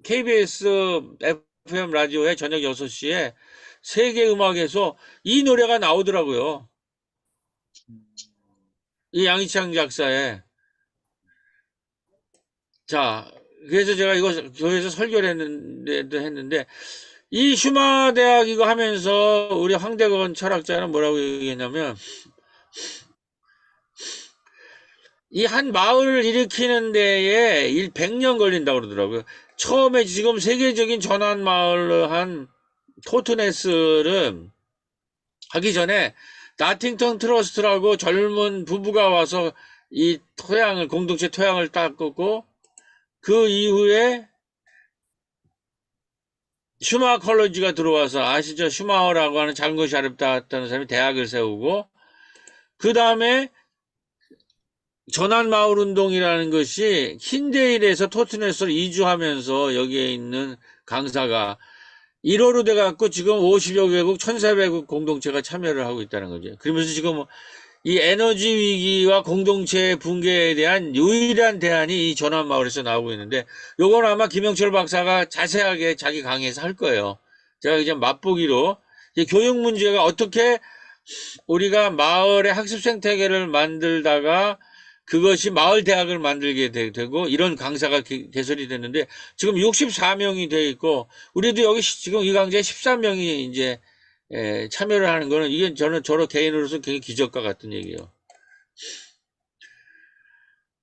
[SPEAKER 2] KBS FM 라디오에 저녁 6시에 세계음악에서 이 노래가 나오더라고요. 이 양희창 작사의. 자, 그래서 제가 이거 교회에서 설교를 했는데, 이 슈마 대학 이거 하면서 우리 황대건 철학자는 뭐라고 얘기했냐면, 이 한 마을을 일으키는 데에 100년 걸린다고 그러더라고요. 처음에 지금 세계적인 전환 마을을 한 토트네스를 하기 전에 나팅턴 트러스트라고 젊은 부부가 와서 이 공동체 토양을 닦고 그 이후에 슈마 컬리지가 들어와서 아시죠? 슈마허라고 하는 작은 것이 어렵다는 사람이 대학을 세우고 그 다음에 전환마을운동이라는 것이 킨데일에서 토트네스로 이주하면서 여기에 있는 강사가 1호로 돼갖고 지금 50여 개국, 1400국 공동체가 참여를 하고 있다는 거죠. 그러면서 지금 이 에너지 위기와 공동체 붕괴에 대한 유일한 대안이 이 전환마을에서 나오고 있는데 요건 아마 김영철 박사가 자세하게 자기 강의에서 할 거예요. 제가 이제 맛보기로 교육 문제가 어떻게 우리가 마을의 학습 생태계를 만들다가 그것이 마을 대학을 만들게 되고 이런 강사가 개설이 됐는데 지금 64명이 돼 있고 우리도 여기 지금 이 강좌에 13명이 이제 참여를 하는 거는 이게 저는 저로 개인으로서 굉장히 기적과 같은 얘기예요.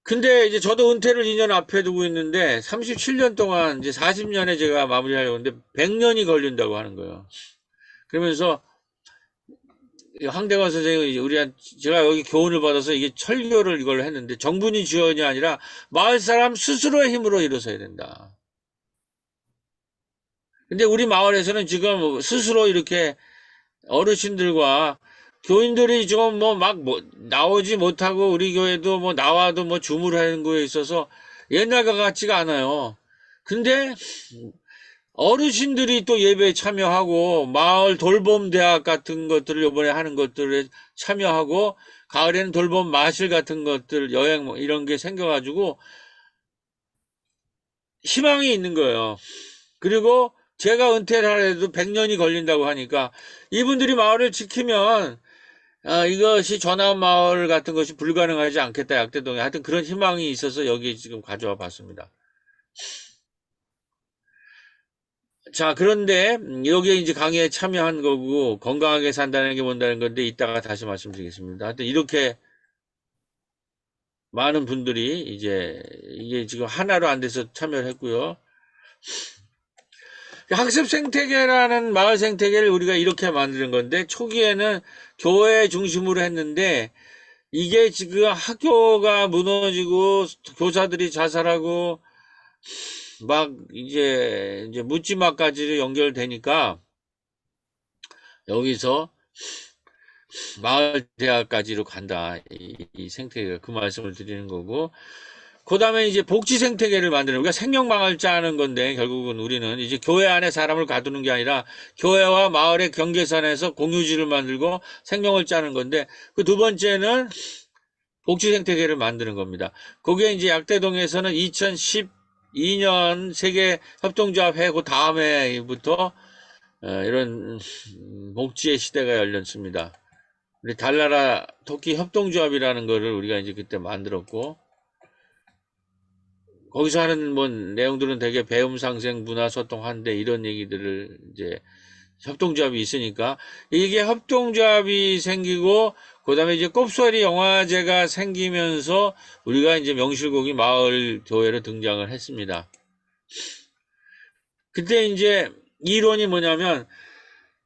[SPEAKER 2] 근데 이제 저도 은퇴를 2년 앞에 두고 있는데 37년 동안 이제 40년에 제가 마무리하려고 하는데 100년이 걸린다고 하는 거예요. 그러면서 황대건 선생님이 제가 여기 교훈을 받아서 이게 설교를 이걸 했는데 정부니 주연이 아니라 마을 사람 스스로의 힘으로 일어서야 된다. 근데 우리 마을에서는 지금 스스로 이렇게 어르신들과 교인들이 지금 나오지 못하고 우리 교회도 나와도 주물하는 거에 있어서 옛날과 같지가 않아요. 근데 어르신들이 또 예배에 참여하고 마을 돌봄 대학 같은 것들을 이번에 하는 것들에 참여하고 가을에는 돌봄 마실 같은 것들 여행 이런 게 생겨가지고 희망이 있는 거예요. 그리고 제가 은퇴를 하려도 100년이 걸린다고 하니까 이분들이 마을을 지키면 이것이 전환 마을 같은 것이 불가능하지 않겠다 약대동에 하여튼 그런 희망이 있어서 여기 지금 가져와 봤습니다. 자, 그런데 여기에 이제 강의에 참여한 거고 건강하게 산다는 게 뭔다는 건데 이따가 다시 말씀드리겠습니다. 하여튼 이렇게 많은 분들이 이게 지금 하나로 안 돼서 참여를 했고요. 학습 생태계라는 마을 생태계를 우리가 이렇게 만드는 건데 초기에는 교회 중심으로 했는데 이게 지금 학교가 무너지고 교사들이 자살하고 막 이제 묻지마까지 연결되니까 여기서 마을 대학까지로 간다. 이 생태계가 그 말씀을 드리는 거고. 그 다음에 이제 복지 생태계를 만드는, 우리가 생명망을 짜는 건데, 결국은 우리는 이제 교회 안에 사람을 가두는 게 아니라 교회와 마을의 경계선에서 공유지를 만들고 생명을 짜는 건데, 그 두 번째는 복지 생태계를 만드는 겁니다. 거기에 이제 약대동에서는 2012년 세계 협동조합회 그 다음 해부터 이런 복지의 시대가 열렸습니다. 우리 달나라 토끼 협동조합이라는 거를 우리가 이제 그때 만들었고, 거기서 하는 뭐 내용들은 되게 배움 상생 문화 소통 한대 이런 얘기들을 이제 협동조합이 있으니까 이게 협동조합이 생기고 그다음에 이제 꼽소리 영화제가 생기면서 우리가 이제 명실공히 마을 교회로 등장을 했습니다. 그때 이제 이론이 뭐냐면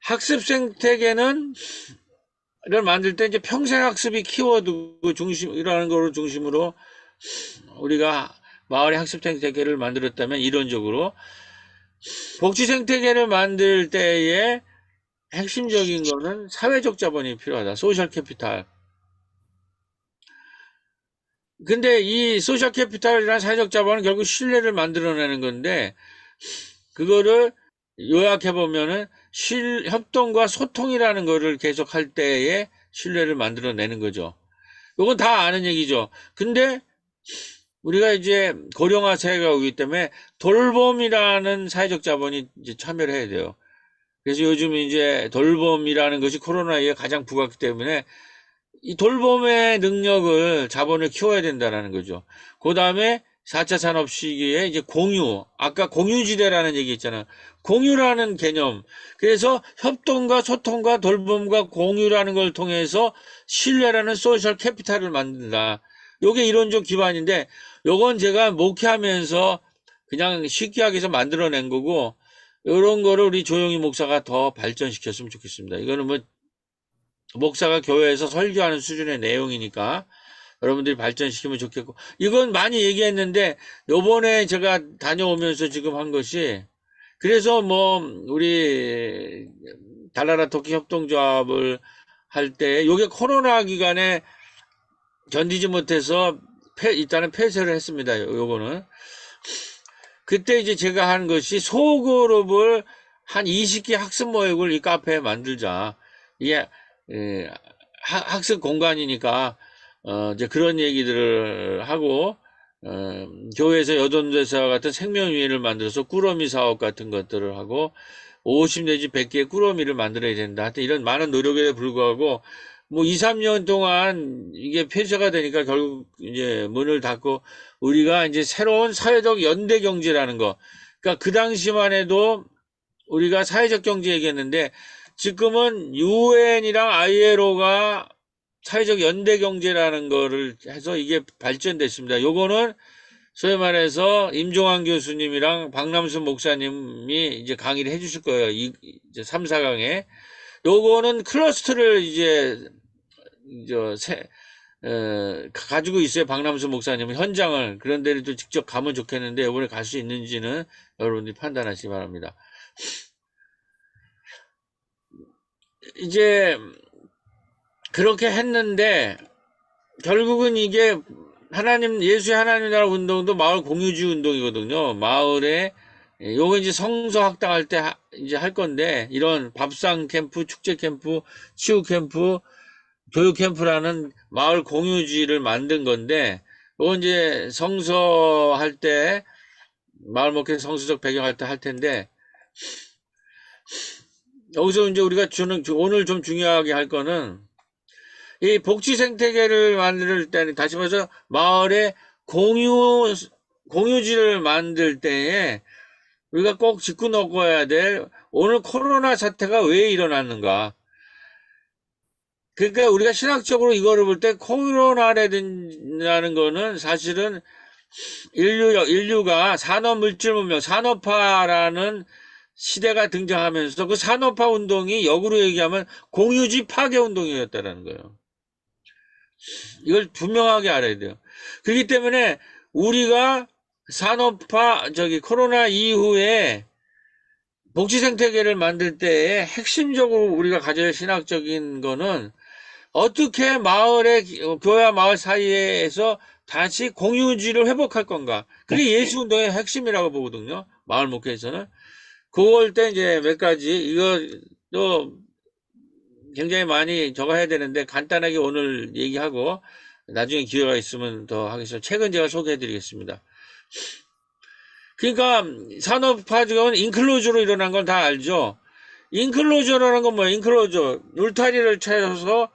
[SPEAKER 2] 학습 생태계는 를 만들 때 이제 평생 학습이 키워드 중심이라는 거를 중심으로 우리가 마을의 학습 생태계를 만들었다면 이론적으로 복지 생태계를 만들 때에 핵심적인 거는 사회적 자본이 필요하다. 소셜 캐피탈. 근데 이 소셜 캐피탈이란 사회적 자본은 결국 신뢰를 만들어내는 건데 그거를 요약해 보면은 협동과 소통이라는 거를 계속 할 때에 신뢰를 만들어내는 거죠. 이건 다 아는 얘기죠. 근데 우리가 이제 고령화 사회가 오기 때문에 돌봄이라는 사회적 자본이 이제 참여를 해야 돼요. 그래서 요즘 이제 돌봄이라는 것이 코로나에 가장 부각되기 때문에 이 돌봄의 능력을 자본을 키워야 된다라는 거죠. 그 다음에 4차 산업 시기에 이제 공유, 아까 공유지대라는 얘기 있잖아요. 공유라는 개념. 그래서 협동과 소통과 돌봄과 공유라는 걸 통해서 신뢰라는 소셜 캐피탈을 만든다. 요게 이론적 기반인데 요건 제가 목회하면서 그냥 쉽게 하기 위해서 만들어낸 거고 요런 거를 우리 조용희 목사가 더 발전시켰으면 좋겠습니다. 이거는 뭐 목사가 교회에서 설교하는 수준의 내용이니까 여러분들이 발전시키면 좋겠고 이건 많이 얘기했는데 요번에 제가 다녀오면서 지금 한 것이 그래서 뭐 우리 달나라 토끼 협동조합을 할 때 요게 코로나 기간에 견디지 못해서 일단은 폐쇄를 했습니다. 요거는 그때 이제 제가 한 것이 소그룹을 한 20개 학습 모임을 이 카페에 만들자. 이게 학습 공간이니까 이제 그런 얘기들을 하고 교회에서 여돈대사 같은 생명위원회를 만들어서 꾸러미 사업 같은 것들을 하고 50 내지 100개의 꾸러미를 만들어야 된다. 하여튼 이런 많은 노력에 불구하고 뭐 2, 3년 동안 이게 폐쇄가 되니까 결국 이제 문을 닫고 우리가 이제 새로운 사회적 연대 경제라는 거. 그러니까 그 당시만 해도 우리가 사회적 경제 얘기했는데 지금은 UN이랑 ILO가 사회적 연대 경제라는 거를 해서 이게 발전됐습니다. 요거는 소위 말해서 임종환 교수님이랑 박남순 목사님이 이제 강의를 해 주실 거예요. 이제 3, 4강에. 요거는 클러스터를 이제 가지고 있어요. 박남수 목사님은 현장을. 그런 데를 또 직접 가면 좋겠는데 이번에 갈 수 있는지는 여러분들이 판단하시기 바랍니다. 이제 그렇게 했는데 결국은 이게 예수의 하나님 나라 운동도 마을 공유주의 운동이거든요. 마을에 요거 이제 성서 학당할 때 이제 할 건데 이런 밥상 캠프, 축제 캠프, 치유 캠프, 교육 캠프라는 마을 공유지를 만든 건데 요거 이제 성서 할 때 마을 목회 성서적 배경 할 때 할 텐데 여기서 이제 우리가 오늘 좀 중요하게 할 거는 이 복지 생태계를 만들 때는 다시 말해서 마을에 공유지를 만들 때에 우리가 꼭 짚고 넘어야 될 오늘 코로나 사태가 왜 일어났는가. 그러니까 우리가 신학적으로 이거를 볼 때 코로나라는 거는 사실은 인류가 산업물질문명, 산업화라는 시대가 등장하면서 그 산업화 운동이 역으로 얘기하면 공유지 파괴 운동이었다라는 거예요. 이걸 분명하게 알아야 돼요. 그렇기 때문에 우리가 산업화, 코로나 이후에 복지 생태계를 만들 때에 핵심적으로 우리가 가져야 할 신학적인 거는 어떻게 교회와 마을 사이에서 다시 공유지를 회복할 건가. 그게 예수운동의 핵심이라고 보거든요. 마을 목회에서는. 그걸 때 이제 몇 가지, 이것도 굉장히 많이 저거 해야 되는데 간단하게 오늘 얘기하고 나중에 기회가 있으면 더 하겠습니다. 책은 제가 소개해 드리겠습니다. 그러니까 산업화적은 인클로저로 일어난 건 다 알죠. 인클로저라는 건 뭐예요? 인클로저, 울타리를 쳐서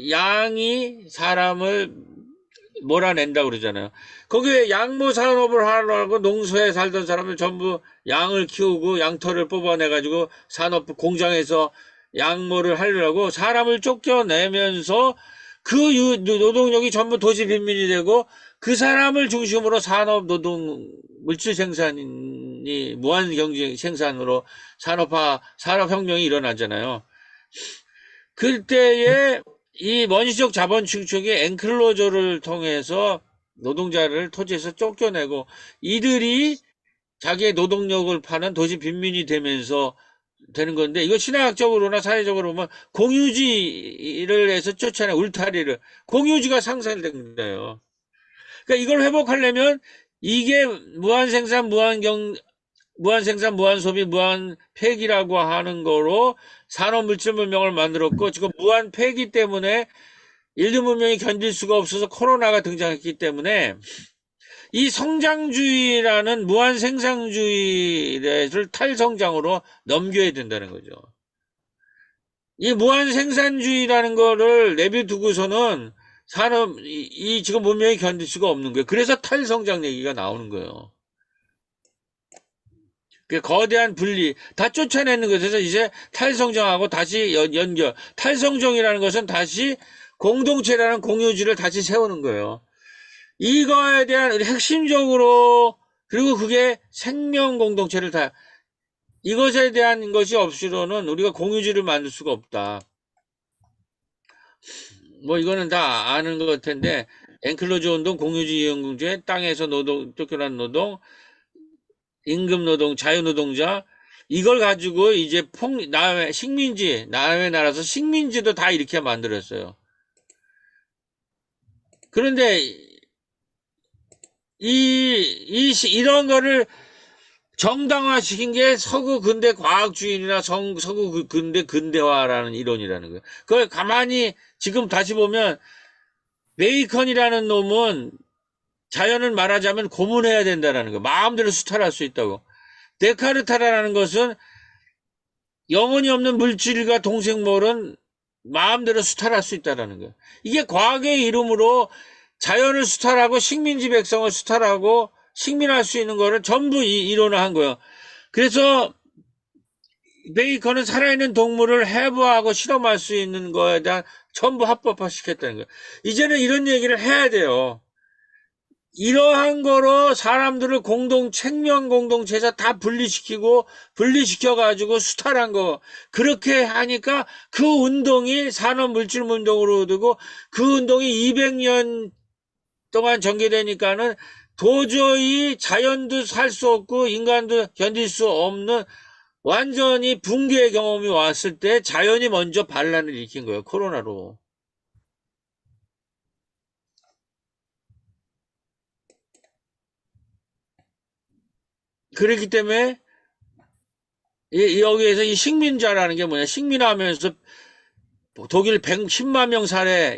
[SPEAKER 2] 양이 사람을 몰아낸다고 그러잖아요. 거기에 양모 산업을 하려고 농소에 살던 사람들 전부 양을 키우고 양털을 뽑아내가지고 산업 공장에서 양모를 하려고 사람을 쫓겨내면서 그 노동력이 전부 도시 빈민이 되고 그 사람을 중심으로 산업 노동 물질 생산이 무한 경제 생산으로 산업혁명이 일어나잖아요. 그때에 이 원시적 자본 축적이 엔클로저를 통해서 노동자를 토지에서 쫓겨내고 이들이 자기의 노동력을 파는 도시 빈민이 되면서 되는 건데, 이거 신화학적으로나 사회적으로 보면 공유지를 해서 쫓아내 울타리를, 공유지가 상실된 거예요. 그러니까 이걸 회복하려면 이게 무한생산, 무한소비, 무한폐기라고 하는 거로 산업물질 문명을 만들었고, 지금 무한폐기 때문에 인류 문명이 견딜 수가 없어서 코로나가 등장했기 때문에 이 성장주의라는 무한생산주의를 탈성장으로 넘겨야 된다는 거죠. 이 무한생산주의라는 거를 내비두고서는 이 지금 문명이 견딜 수가 없는 거예요. 그래서 탈성장 얘기가 나오는 거예요. 그 거대한 분리 다 쫓아내는 것에서 이제 탈성장하고 다시 연결. 탈성장이라는 것은 다시 공동체라는 공유지를 다시 세우는 거예요. 이거에 대한 핵심적으로, 그리고 그게 생명 공동체를 이것에 대한 것이 없이로는 우리가 공유지를 만들 수가 없다. 뭐 이거는 다 아는 것 텐데, 엔클로저 운동, 공유지 이용공제, 땅에서 쫓겨난 노동, 임금 노동, 자유노동자, 이걸 가지고 이제 식민지, 남의 나라에서 식민지도 다 이렇게 만들었어요. 그런데 이런 거를 정당화시킨 게 서구 근대 과학주의나 서구 근대 근대화라는 이론이라는 거예요. 그걸 가만히 지금 다시 보면 베이컨이라는 놈은 자연을 말하자면 고문해야 된다는 거예요. 마음대로 수탈할 수 있다고. 데카르타라는 것은 영혼이 없는 물질과 동생물은 마음대로 수탈할 수 있다는 거예요. 이게 과학의 이름으로 자연을 수탈하고 식민지 백성을 수탈하고 식민할 수 있는 거를 전부 이론화한 거예요. 그래서 베이컨은 살아있는 동물을 해부하고 실험할 수 있는 거에 대한 전부 합법화시켰다는 거예요. 이제는 이런 얘기를 해야 돼요. 이러한 거로 사람들을 생명 공동체에서 다 분리시켜가지고 수탈한 거. 그렇게 하니까 그 운동이 산업물질운동으로 되고 그 운동이 200년 동안 전개되니까는 도저히 자연도 살 수 없고 인간도 견딜 수 없는 완전히 붕괴의 경험이 왔을 때 자연이 먼저 반란을 일으킨 거예요. 코로나로. 그렇기 때문에 여기에서 이 식민자라는 게 뭐냐. 식민하면서 독일 110만 명 살해,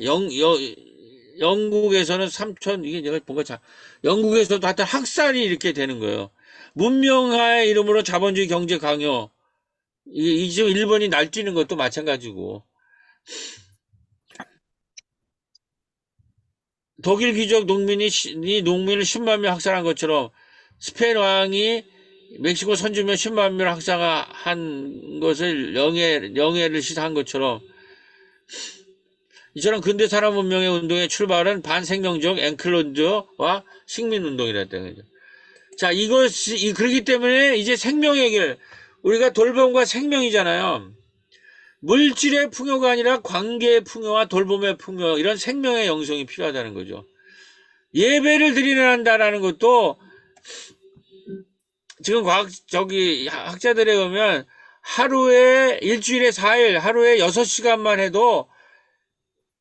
[SPEAKER 2] 영국에서는 3천, 이게 내가 뭔가 영국에서도 하여튼 학살이 이렇게 되는 거예요. 문명화의 이름으로 자본주의 경제 강요. 지금 일본이 날뛰는 것도 마찬가지고. 독일 귀족 농민을 10만 명 학살한 것처럼 스페인 왕이 멕시코 선주면 10만 명 학살한 것을 영예를 시사한 것처럼 이처럼 근대 산업 문명의 운동의 출발은 반생명적 엔클로저와 식민운동이랬다는 거죠. 자, 그렇기 때문에 이제 생명 해결, 우리가 돌봄과 생명이잖아요. 물질의 풍요가 아니라 관계의 풍요와 돌봄의 풍요, 이런 생명의 영성이 필요하다는 거죠. 예배를 드리는다라는 것도 지금 학자들에 의하면 일주일에 4일, 하루에 6시간만 해도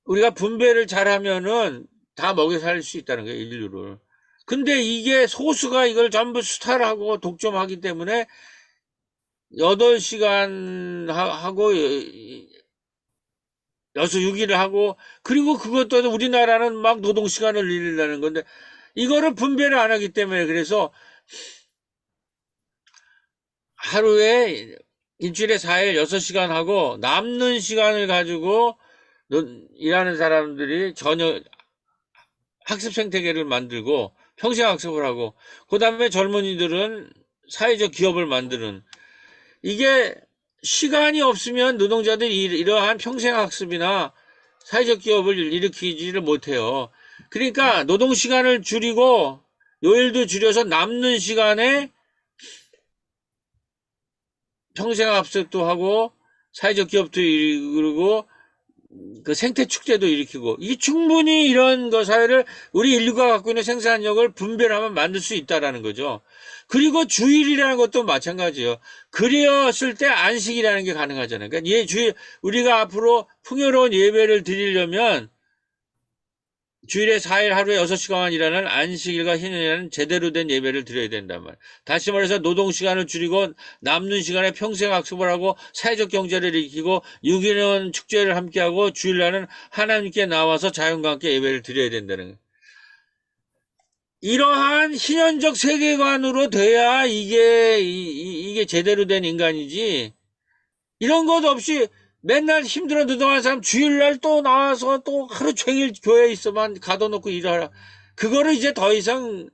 [SPEAKER 2] 우리가 분배를 잘하면은 다 먹여 살릴 수 있다는 거예요, 인류를. 근데 이게 소수가 이걸 전부 수탈하고 독점하기 때문에 8시간 하고 6일을 하고, 그리고 그것도 우리나라는 막 노동시간을 늘리려는 건데, 이거를 분배를 안 하기 때문에, 그래서 하루에 일주일에 4일 6시간 하고 남는 시간을 가지고 일하는 사람들이 전혀 학습 생태계를 만들고 평생 학습을 하고, 그 다음에 젊은이들은 사회적 기업을 만드는, 이게 시간이 없으면 노동자들이 이러한 평생 학습이나 사회적 기업을 일으키지를 못해요. 그러니까 노동 시간을 줄이고 요일도 줄여서 남는 시간에 평생 학습도 하고 사회적 기업도 이루고 그 생태 축제도 일으키고, 이 충분히 이런 사회를 우리 인류가 갖고 있는 생산력을 분배하면 만들 수 있다라는 거죠. 그리고 주일이라는 것도 마찬가지예요. 그리었을 때 안식이라는 게 가능하잖아요. 그러니까 우리가 앞으로 풍요로운 예배를 드리려면 주일에 4일 하루에 6시간 일하는 안식일과 희년이라는 제대로 된 예배를 드려야 된단 말이에요. 다시 말해서 노동시간을 줄이고 남는 시간에 평생 학습을 하고 사회적 경제를 일으키고 유기농 축제를 함께하고 주일날은 하나님께 나와서 자연과 함께 예배를 드려야 된다는 거예요. 이러한 희년적 세계관으로 돼야 이게 제대로 된 인간이지, 이런 것 없이 맨날 힘들어 노동하는 사람 주일날 또 나와서 또 하루 종일 교회에 있어만 가둬놓고 일하라. 그거를 이제 더 이상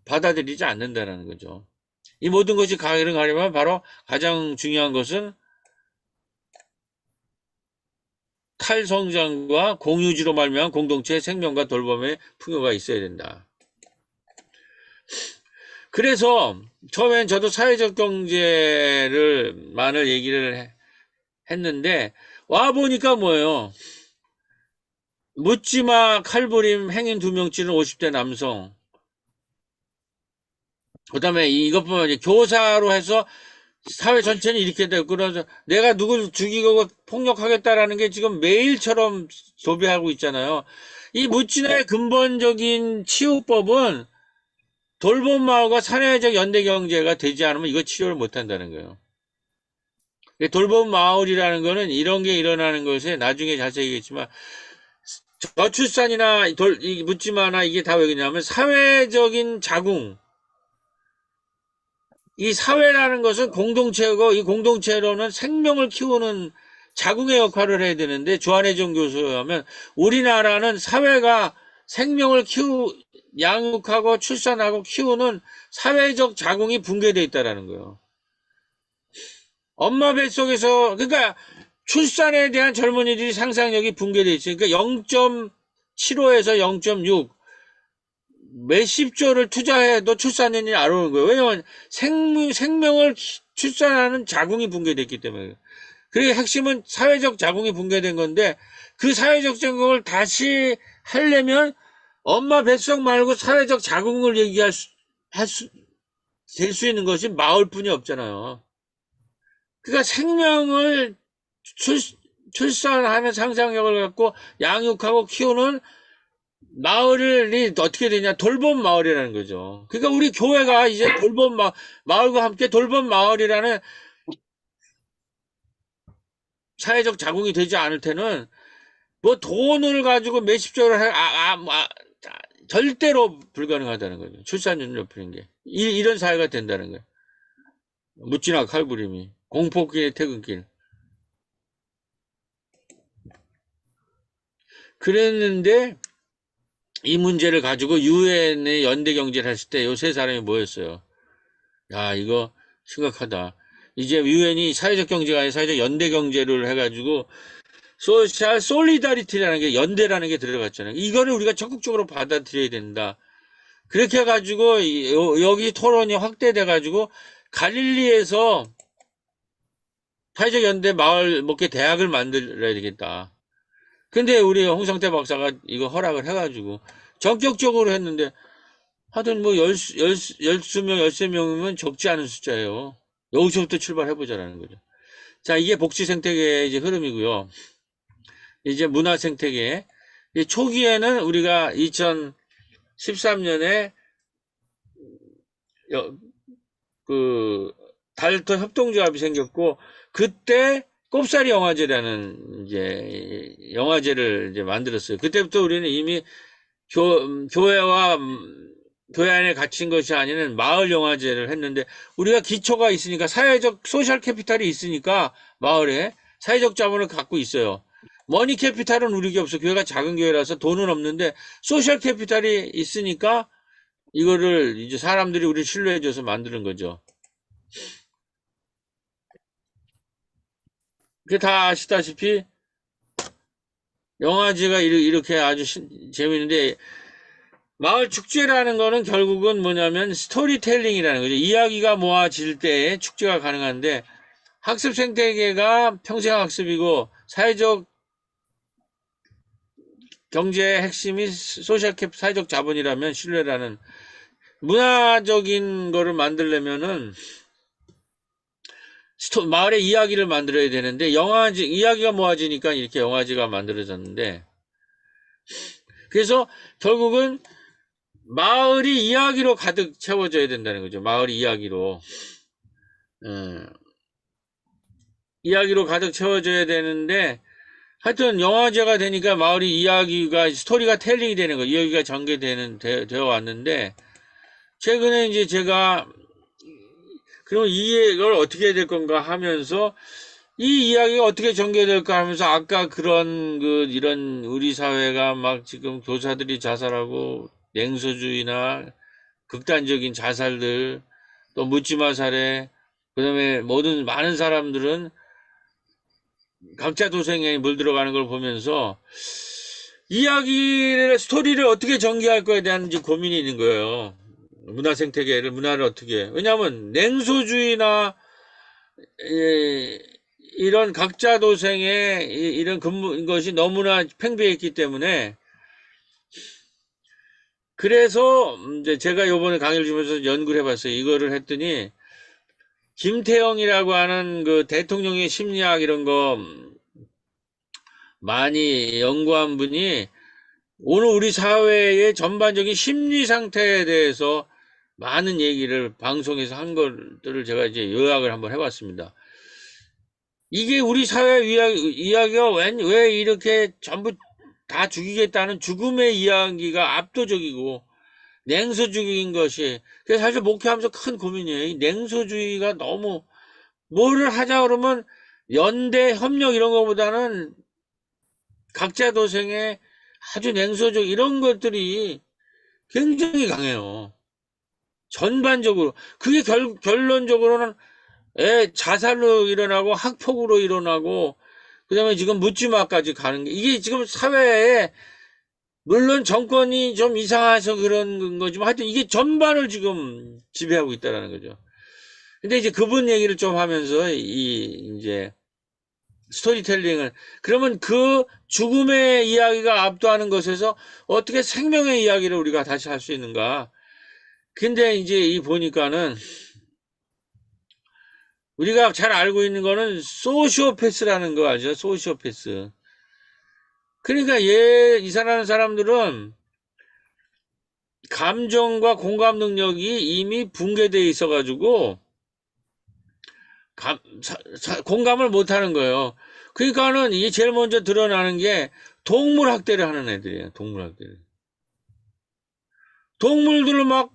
[SPEAKER 2] 받아들이지 않는다는 거죠. 이 모든 것이 가능하려면 바로 가장 중요한 것은 탈성장과 공유지로 말미암은 공동체의 생명과 돌봄의 풍요가 있어야 된다. 그래서 처음엔 저도 사회적 경제를 얘기를 했는데 와보니까 뭐예요? 묻지마 칼부림 행인 2명 찌른 50대 남성, 그 다음에 이것뿐만 아니라 교사로 해서 사회 전체는 이렇게 되고, 그래서 내가 누굴 죽이고 폭력하겠다라는 게 지금 매일처럼 도배하고 있잖아요. 이 묻지마의 근본적인 치유법은 돌봄마을과 사회적 연대경제가 되지 않으면 이거 치료를 못한다는 거예요. 돌봄마을이라는 거는 이런 게 일어나는 것에 나중에 자세히 얘기했지만, 저출산이나 묻지마나 이게 다 왜 그러냐면 사회적인 자궁, 이 사회라는 것은 공동체고, 이 공동체로는 생명을 키우는 자궁의 역할을 해야 되는데, 조한혜정 교수에 하면 우리나라는 사회가 생명을 양육하고 출산하고 키우는 사회적 자궁이 붕괴되어 있다는 거예요. 엄마 뱃속에서, 그러니까 출산에 대한 젊은이들이 상상력이 붕괴되어 있어요. 그러니까 0.75에서 0.6 몇십 조를 투자해도 출산율이 안 오는 거예요. 왜냐하면 생명을 출산하는 자궁이 붕괴됐기 때문에. 그리고 핵심은 사회적 자궁이 붕괴된 건데, 그 사회적 자궁을 다시 하려면 엄마 뱃속 말고 사회적 자궁을 될 수 있는 것이 마을뿐이 없잖아요. 그러니까 생명을 출산하는 상상력을 갖고 양육하고 키우는 마을이 어떻게 되냐? 돌봄 마을이라는 거죠. 그러니까 우리 교회가 이제 돌봄 마을과 함께 돌봄 마을이라는 사회적 자궁이 되지 않을 때는 뭐 돈을 가지고 몇십 조를 절대로 불가능하다는 거죠. 출산율 높이는 게. 이런 사회가 된다는 거예요. 묻지마 칼부림이. 공포길의 퇴근길. 그랬는데 이 문제를 가지고 유엔의 연대 경제를 했을 때 요 세 사람이 모였어요. 야, 이거 심각하다. 이제 유엔이 사회적 경제가 아니라 사회적 연대 경제를 해가지고 소셜 솔리다리티라는 게, 연대라는 게 들어갔잖아요. 이거를 우리가 적극적으로 받아들여야 된다. 그렇게 해가지고 여기 토론이 확대돼가지고 갈릴리에서 사회적 연대 마을 목회 대학을 만들어야 되겠다. 근데 우리 홍성태 박사가 이거 허락을 해가지고 전격적으로 했는데 하여튼 뭐 12명, 13명이면 적지 않은 숫자예요. 여기서부터 출발해보자라는 거죠. 자, 이게 복지 생태계의 이제 흐름이고요. 이제 문화 생태계. 초기에는 우리가 2013년에 달터 협동조합이 생겼고, 그때 꼽사리 영화제라는 이제 영화제를 이제 만들었어요. 그때부터 우리는 이미 교회와 교회 안에 갇힌 것이 아닌 마을 영화제를 했는데, 우리가 기초가 있으니까 사회적 소셜 캐피탈이 있으니까 마을에 사회적 자본을 갖고 있어요. 머니 캐피탈은 우리 게 없어. 교회가 작은 교회라서 돈은 없는데 소셜 캐피탈이 있으니까 이거를 이제 사람들이 우리 신뢰해줘서 만드는 거죠. 그게 다 아시다시피 영화제가 이렇게 아주 재밌는데, 마을 축제라는 거는 결국은 뭐냐면 스토리텔링이라는 거죠. 이야기가 모아질 때 축제가 가능한데, 학습 생태계가 평생 학습이고 사회적 경제의 핵심이 사회적 자본이라면, 신뢰라는 문화적인 거를 만들려면은 마을의 이야기를 만들어야 되는데, 이야기가 모아지니까 이렇게 영화제가 만들어졌는데, 그래서 결국은 마을이 이야기로 가득 채워져야 된다는 거죠. 마을이 이야기로. 이야기로 가득 채워져야 되는데, 하여튼 영화제가 되니까 마을이 이야기가, 스토리가 텔링이 되는 거예요. 이야기가 되어 왔는데, 최근에 이제 제가, 그럼 이걸 어떻게 해야 될 건가 하면서, 이 이야기가 어떻게 전개될까 하면서, 아까 이런 우리 사회가 막 지금 교사들이 자살하고, 냉소주의나 극단적인 자살들, 또 묻지마 살해, 그 다음에 많은 사람들은 각자 도생에 물들어가는 걸 보면서 스토리를 어떻게 전개할 거에 대한 이제 고민이 있는 거예요. 문화를 어떻게. 왜냐하면 냉소주의나 이런 각자 도생의 이런 것이 너무나 팽배했기 때문에, 그래서 이제 제가 요번에 강의를 주면서 연구를 해봤어요. 이거를 했더니 김태형이라고 하는 그 대통령의 심리학 이런 거 많이 연구한 분이 오늘 우리 사회의 전반적인 심리 상태에 대해서 많은 얘기를 방송에서 한 것들을 제가 이제 요약을 한번 해봤습니다. 이게 우리 사회 이야기가 왜 이렇게 전부 다 죽이겠다는 죽음의 이야기가 압도적이고 냉소주의인 것이, 그래서 사실 목회하면서 큰 고민이에요. 이 냉소주의가 너무, 뭐를 하자 그러면 연대, 협력 이런 것보다는 각자 도생의 아주 냉소적 이런 것들이 굉장히 강해요. 전반적으로. 그게 결론적으로는 자살로 일어나고 학폭으로 일어나고, 그 다음에 지금 묻지마까지 가는 게, 이게 지금 사회에, 물론 정권이 좀 이상해서 그런 거지만 하여튼 이게 전반을 지금 지배하고 있다는 거죠. 근데 이제 그분 얘기를 좀 하면서 이제 스토리텔링을, 그러면 그 죽음의 이야기가 압도하는 것에서 어떻게 생명의 이야기를 우리가 다시 할 수 있는가. 근데 이제 보니까는 우리가 잘 알고 있는 거는 소시오패스라는 거 알죠? 소시오패스. 그러니까 이사라는 사람들은 감정과 공감 능력이 이미 붕괴되어 있어가지고 공감을 못하는 거예요. 그러니까는 이게 제일 먼저 드러나는 게 동물학대를 하는 애들이에요. 동물학대를. 동물들을 막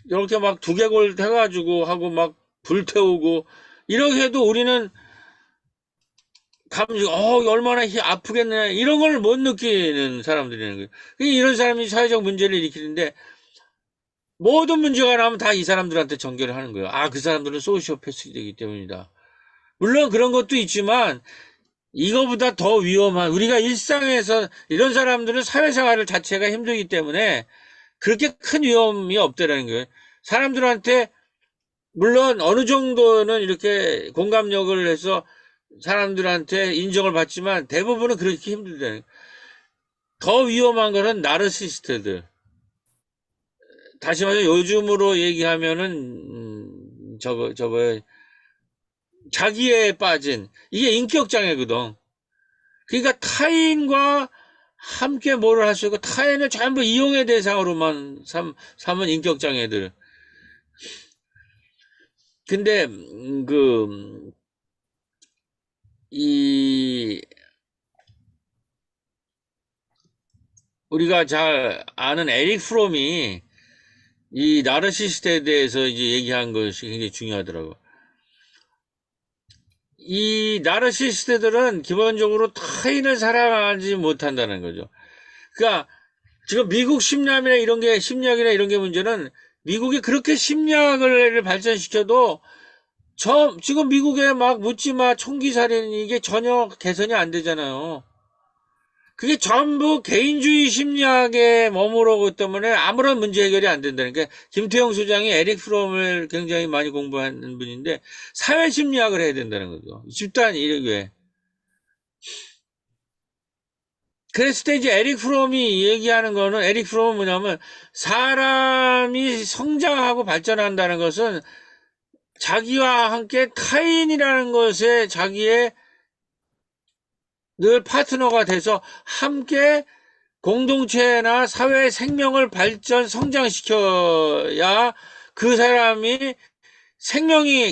[SPEAKER 2] 이렇게 막 두개골 해가지고 하고 막 불태우고 이렇게 해도 우리는 얼마나 아프겠느냐, 이런 걸 못 느끼는 사람들이라는 거예요. 이런 사람이 사회적 문제를 일으키는데, 모든 문제가 나면 다 이 사람들한테 전개를 하는 거예요. 그 사람들은 소시오패스이기 때문이다. 물론 그런 것도 있지만, 이거보다 더 위험한, 우리가 일상에서, 이런 사람들은 사회생활을 자체가 힘들기 때문에, 그렇게 큰 위험이 없다라는 거예요. 사람들한테 물론 어느 정도는 이렇게 공감력을 해서 사람들한테 인정을 받지만 대부분은 그렇게 힘들다. 더 위험한 거는 나르시스트들. 다시 말해서 요즘으로 얘기하면은 자기에 빠진 이게 인격 장애거든. 그러니까 타인과 함께 뭐를 할 수 있고 타인을 전부 이용의 대상으로만 삼은 인격 장애들. 근데 이 우리가 잘 아는 에릭 프롬이 이 나르시스트에 대해서 이제 얘기한 것이 굉장히 중요하더라고. 이 나르시스트들은 기본적으로 타인을 사랑하지 못한다는 거죠. 그러니까 지금 미국 심리학이나 이런 게 문제는 미국이 그렇게 심리학을 발전시켜도 지금 미국에 막 묻지마 총기 살인 이게 전혀 개선이 안 되잖아요. 그게 전부 개인주의 심리학에 머무르기 때문에 아무런 문제 해결이 안 된다는 게 김태형 소장이 에릭 프롬을 굉장히 많이 공부하는 분인데 사회 심리학을 해야 된다는 거죠. 집단 이렇게. 그랬을 때 이제 에릭 프롬이 얘기하는 거는 에릭 프롬은 뭐냐면 사람이 성장하고 발전한다는 것은 자기와 함께 타인이라는 것에 자기의 늘 파트너가 돼서 함께 공동체나 사회의 생명을 성장시켜야 그 사람이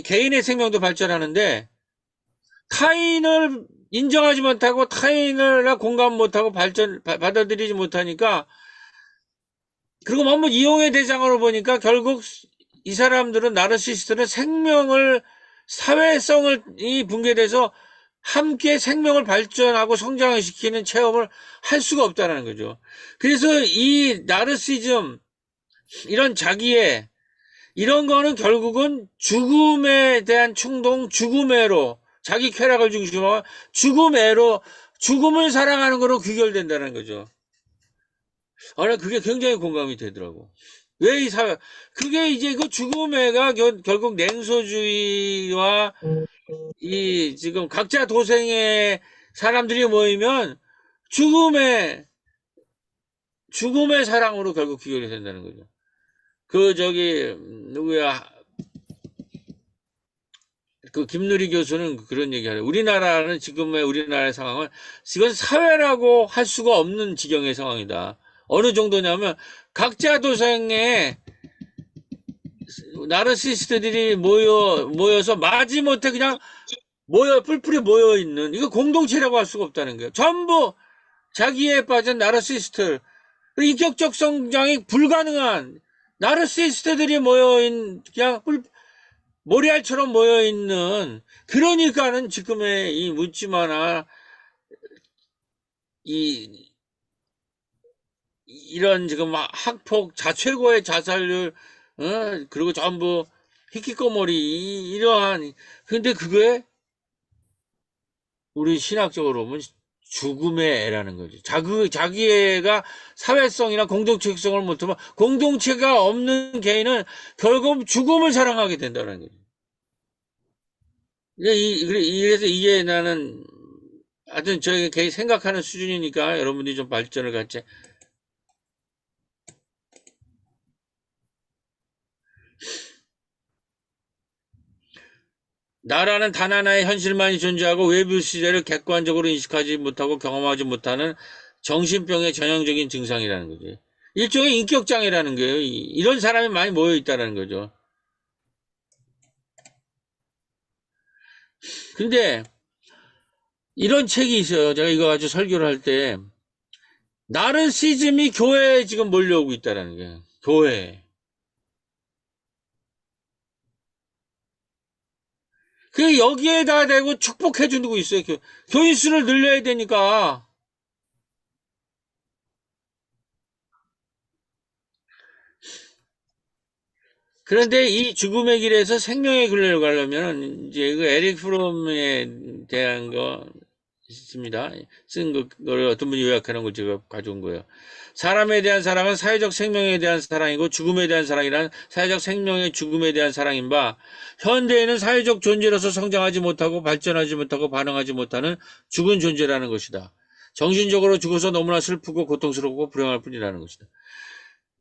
[SPEAKER 2] 개인의 생명도 발전하는데 타인을 인정하지 못하고 타인을 공감 못하고 받아들이지 못하니까 그리고 너무 이용의 대상으로 보니까 결국 이 사람들은 나르시스트는 사회성이 붕괴돼서 함께 생명을 발전하고 성장을 시키는 체험을 할 수가 없다는 거죠. 그래서 이 나르시즘, 이런 자기애, 이런 거는 결국은 죽음에 대한 충동, 죽음애로, 자기 쾌락을 중심으로 죽음을 사랑하는 거로 귀결된다는 거죠. 나 그게 굉장히 공감이 되더라고. 그게 이제 그 죽음애가 결국 냉소주의와 이 지금 각자 도생의 사람들이 모이면 죽음의 사랑으로 결국 귀결이 된다는 거죠. 누구야, 그 김누리 교수는 그런 얘기하네요. 우리나라의 상황은 이건 사회라고 할 수가 없는 지경의 상황이다. 어느 정도냐면 각자 도생의 나르시스트들이 모여서 마지못해 그냥 뿔뿔이 모여 있는, 이거 공동체라고 할 수가 없다는 거예요. 전부 자기에 빠진 나르시스트, 인격적 성장이 불가능한 나르시스트들이 그냥 모래알처럼 모여 있는, 그러니까는 지금의 이 묻지마나 이런 지금 학폭, 최고의 자살률, 그리고 전부 히키코모리, 근데 그게 우리 신학적으로 보면 죽음의 애라는 거죠. 자기 애가 사회성이나 공동체성을 못하면 공동체가 없는 개인은 결국 죽음을 사랑하게 된다는 거죠. 그래서 이게 나는 하여튼 저희 개인 생각하는 수준이니까 여러분들이 좀 발전을 갖지. 나라는 단 하나의 현실만이 존재하고 외부 시대를 객관적으로 인식하지 못하고 경험하지 못하는 정신병의 전형적인 증상이라는 거죠. 일종의 인격장애라는 거예요. 이런 사람이 많이 모여 있다는 거죠. 근데 이런 책이 있어요. 제가 이거 아주 설교를 할 때 나르시즘이 교회에 지금 몰려오고 있다는 거예요. 교회에. 그 여기에다 대고 축복해 주고 있어요. 교인 수를 늘려야 되니까. 그런데 이 죽음의 길에서 생명의 길을 가려면 이제 그 에릭 프롬에 대한 거 있습니다. 쓴 거를 어떤 분이 요약하는 걸 제가 가져온 거예요. 사람에 대한 사랑은 사회적 생명에 대한 사랑이고 죽음에 대한 사랑이란 사회적 생명의 죽음에 대한 사랑인 바 현대에는 사회적 존재로서 성장하지 못하고 발전하지 못하고 반응하지 못하는 죽은 존재라는 것이다. 정신적으로 죽어서 너무나 슬프고 고통스럽고 불행할 뿐이라는 것이다.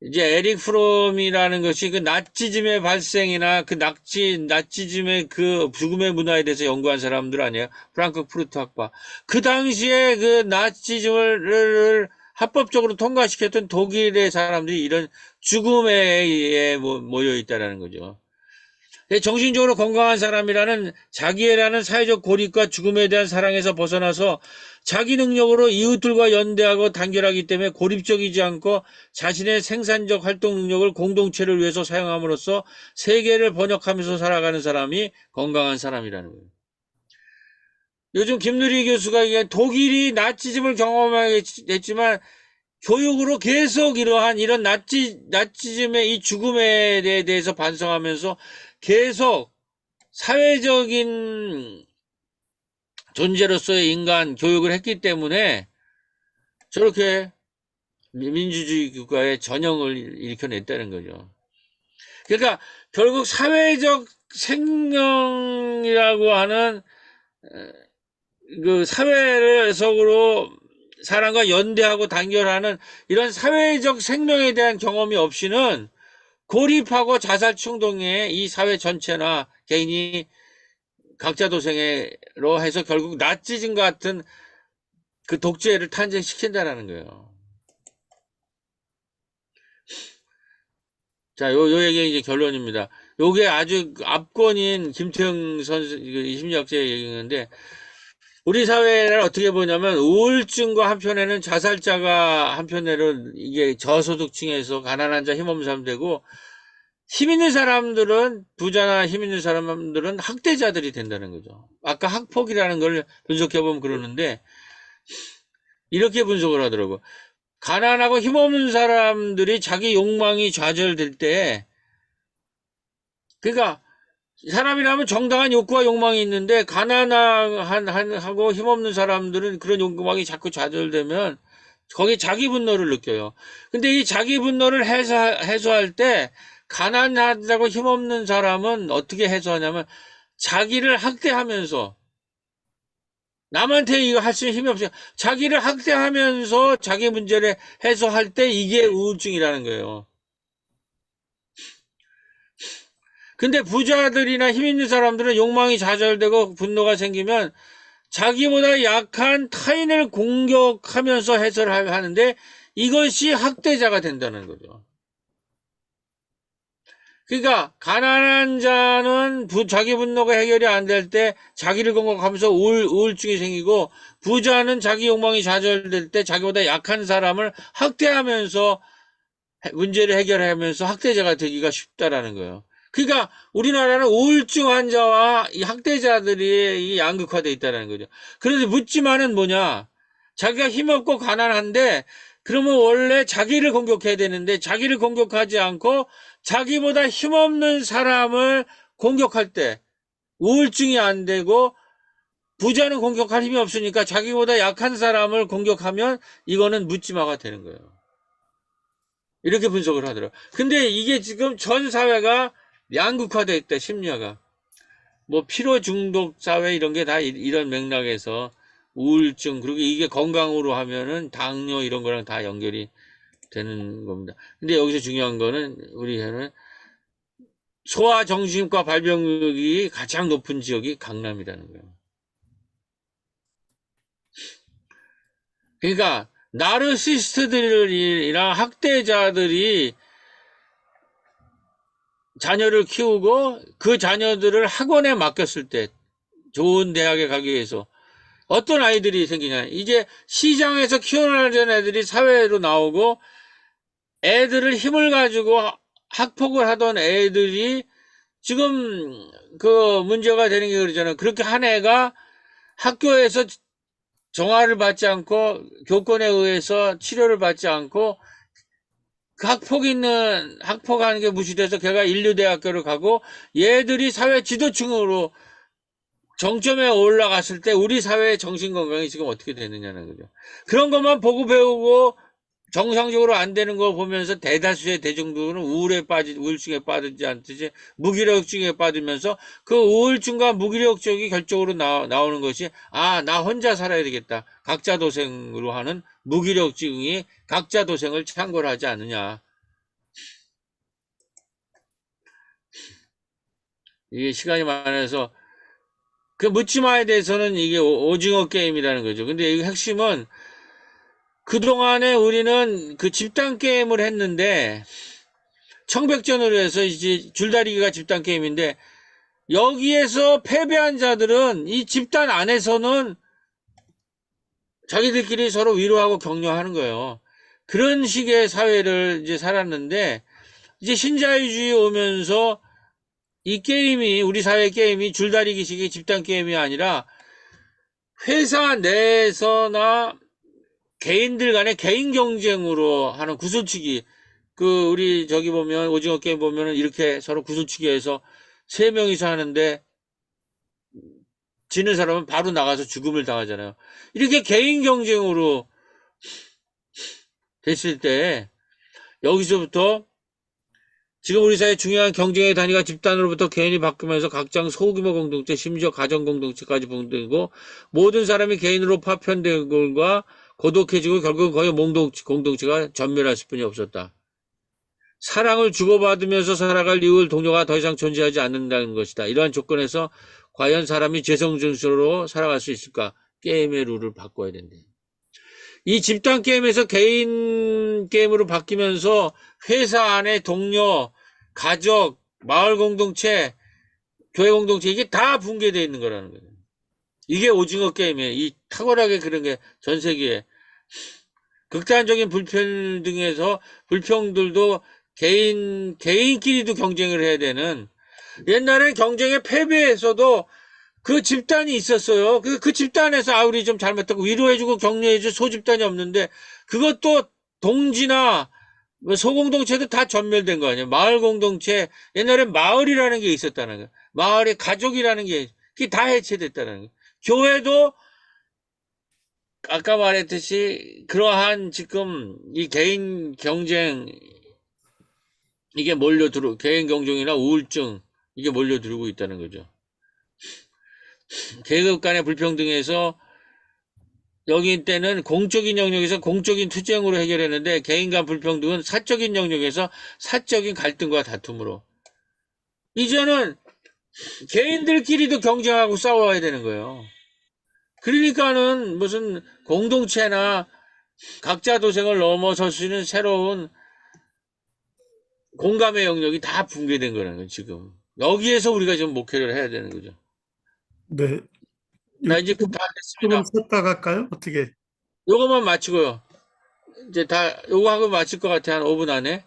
[SPEAKER 2] 이제 에릭 프롬이라는 것이 그 나치즘의 발생이나 그 나치즘의 그 죽음의 문화에 대해서 연구한 사람들 아니에요? 프랑크푸르트 학파. 그 당시에 그 나치즘을 합법적으로 통과시켰던 독일의 사람들이 이런 죽음에 의해 모여 있다라는 거죠. 정신적으로 건강한 사람이라는 자기애라는 사회적 고립과 죽음에 대한 사랑에서 벗어나서 자기 능력으로 이웃들과 연대하고 단결하기 때문에 고립적이지 않고 자신의 생산적 활동 능력을 공동체를 위해서 사용함으로써 세계를 번역하면서 살아가는 사람이 건강한 사람이라는 거예요. 요즘 김누리 교수가 얘기한 독일이 나치즘을 경험하게 됐지만 교육으로 계속 이러한 이런 나치즘의 이 죽음에 대해서 반성하면서 계속 사회적인 존재로서의 인간 교육을 했기 때문에 저렇게 민주주의 국가의 전형을 일으켜냈다는 거죠. 그러니까 결국 사회적 생명이라고 하는 그 사회적으로 사람과 연대하고 단결하는 이런 사회적 생명에 대한 경험이 없이는 고립하고 자살 충동에 이 사회 전체나 개인이 각자 도생으로 해서 결국 나치즘 같은 그 독재를 탄생시킨다라는 거예요. 자, 요 얘기 이제 결론입니다. 요게 아주 압권인 김태형 선수, 심리학자의 얘기인데, 우리 사회를 어떻게 보냐면, 우울증과 한편에는 자살자가 한편에는 이게 저소득층에서 가난한 자, 힘없는 사람 되고, 힘 있는 사람들은, 부자나 힘 있는 사람들은 학대자들이 된다는 거죠. 아까 학폭이라는 걸 분석해보면 그러는데, 이렇게 분석을 하더라고. 가난하고 힘없는 사람들이 자기 욕망이 좌절될 때, 그러니까 사람이라면 정당한 욕구와 욕망이 있는데 가난하고 힘없는 사람들은 그런 욕망이 자꾸 좌절되면 거기 자기 분노를 느껴요. 근데 이 자기 분노를 해소할 때 가난하고 힘없는 사람은 어떻게 해소하냐면 자기를 학대하면서 남한테 이거 할 수 있는 힘이 없어요. 자기를 학대하면서 자기 문제를 해소할 때 이게 우울증이라는 거예요. 근데 부자들이나 힘 있는 사람들은 욕망이 좌절되고 분노가 생기면 자기보다 약한 타인을 공격하면서 해설을 하는데 이것이 학대자가 된다는 거죠. 그러니까 가난한 자는 자기 분노가 해결이 안 될 때 자기를 공격하면서 우울증이 생기고 부자는 자기 욕망이 좌절될 때 자기보다 약한 사람을 학대하면서 문제를 해결하면서 학대자가 되기가 쉽다라는 거예요. 그러니까 우리나라는 우울증 환자와 이 학대자들이 양극화되어 있다는 거죠. 그래서 묻지만은 뭐냐? 자기가 힘없고 가난한데 그러면 원래 자기를 공격해야 되는데 자기를 공격하지 않고 자기보다 힘없는 사람을 공격할 때 우울증이 안 되고 부자는 공격할 힘이 없으니까 자기보다 약한 사람을 공격하면 이거는 묻지마가 되는 거예요. 이렇게 분석을 하더라고요. 근데 이게 지금 전 사회가 양극화되어 있다, 심리화가. 뭐 피로 중독 사회 이런 게 다 이런 맥락에서 우울증, 그리고 이게 건강으로 하면은 당뇨 이런 거랑 다 연결이 되는 겁니다. 근데 여기서 중요한 거는 우리는 소아 정신과 발병률이 가장 높은 지역이 강남이라는 거예요. 그러니까 나르시스트들이랑 학대자들이 자녀를 키우고 그 자녀들을 학원에 맡겼을 때 좋은 대학에 가기 위해서 어떤 아이들이 생기냐. 이제 시장에서 키워나가는 애들이 사회로 나오고 애들을 힘을 가지고 학폭을 하던 애들이 지금 그 문제가 되는 게 그러잖아요. 그렇게 한 애가 학교에서 정화를 받지 않고 교권에 의해서 치료를 받지 않고 그 학폭하는 게 무시돼서 걔가 인류대학교를 가고 얘들이 사회 지도층으로 정점에 올라갔을 때 우리 사회의 정신 건강이 지금 어떻게 되느냐는 거죠. 그런 것만 보고 배우고 정상적으로 안 되는 거 보면서 대다수의 대중들은 우울증에 빠지지 않듯이 무기력증에 빠지면서 그 우울증과 무기력증이 결정으로 나오는 것이, 아, 나 혼자 살아야 되겠다. 각자도생으로 하는 무기력증이 각자도생을 창궐하지 않느냐. 이게 시간이 많아서 그 묻지마에 대해서는 이게 오징어 게임이라는 거죠. 근데 이 핵심은 그동안에 우리는 그 집단 게임을 했는데 청백전으로 해서 이제 줄다리기가 집단 게임인데 여기에서 패배한 자들은 이 집단 안에서는 자기들끼리 서로 위로하고 격려하는 거예요. 그런 식의 사회를 이제 살았는데 이제 신자유주의 오면서 이 게임이, 우리 사회 게임이 줄다리기식의 집단 게임이 아니라 회사 내에서나 개인들 간의 개인 경쟁으로 하는 구슬치기. 우리 저기 보면, 오징어 게임 보면은 이렇게 서로 구슬치기 해서 3명이서 하는데, 지는 사람은 바로 나가서 죽음을 당하잖아요. 이렇게 개인 경쟁으로 됐을 때, 여기서부터 지금 우리 사회 중요한 경쟁의 단위가 집단으로부터 개인이 바뀌면서 각장 소규모 공동체, 심지어 가정 공동체까지 분되고 모든 사람이 개인으로 파편된 것과 고독해지고 결국은 거의 공동체가 전멸할 수뿐이 없었다. 사랑을 주고받으면서 살아갈 이웃 동료가 더 이상 존재하지 않는다는 것이다. 이러한 조건에서 과연 사람이 죄성증서로 살아갈 수 있을까? 게임의 룰을 바꿔야 된대. 이 집단 게임에서 개인 게임으로 바뀌면서 회사 안에 동료, 가족, 마을 공동체, 교회 공동체, 이게 다 붕괴되어 있는 거라는 거예요. 이게 오징어 게임이에요. 이 탁월하게 그런 게 전 세계에. 극단적인 불평등에서 불평들도 개인끼리도 경쟁을 해야 되는, 옛날에 경쟁에 패배해서도 그 집단이 있었어요. 그 집단에서, 아, 우리 좀 잘못했고 위로해주고 격려해줄 소집단이 없는데, 그것도 동지나 뭐 소공동체도 다 전멸된 거 아니에요. 마을 공동체, 옛날에 마을이라는 게 있었다는 거예요. 마을의 가족이라는 게, 그게 다 해체됐다는 거예요. 교회도 아까 말했듯이 그러한 지금 이 개인 경쟁, 이게 개인 경쟁이나 우울증, 이게 몰려들고 있다는 거죠. 계급 간의 불평등에서 여기 때는 공적인 영역에서 공적인 투쟁으로 해결했는데 개인 간 불평등은 사적인 영역에서 사적인 갈등과 다툼으로. 이제는 개인들끼리도 경쟁하고 싸워야 되는 거예요. 그러니까는 무슨 공동체나 각자 도생을 넘어설 수 있는 새로운 공감의 영역이 다 붕괴된 거라는 거예요, 지금. 여기에서 우리가 지금 목표를 해야 되는 거죠.
[SPEAKER 1] 네.
[SPEAKER 2] 나 이제 다
[SPEAKER 1] 조금
[SPEAKER 2] 됐습니다.
[SPEAKER 1] 쉬었다 갈까요? 어떻게?
[SPEAKER 2] 요거만 마치고요. 이제 요거 하고 마칠 것 같아, 한 5분 안에.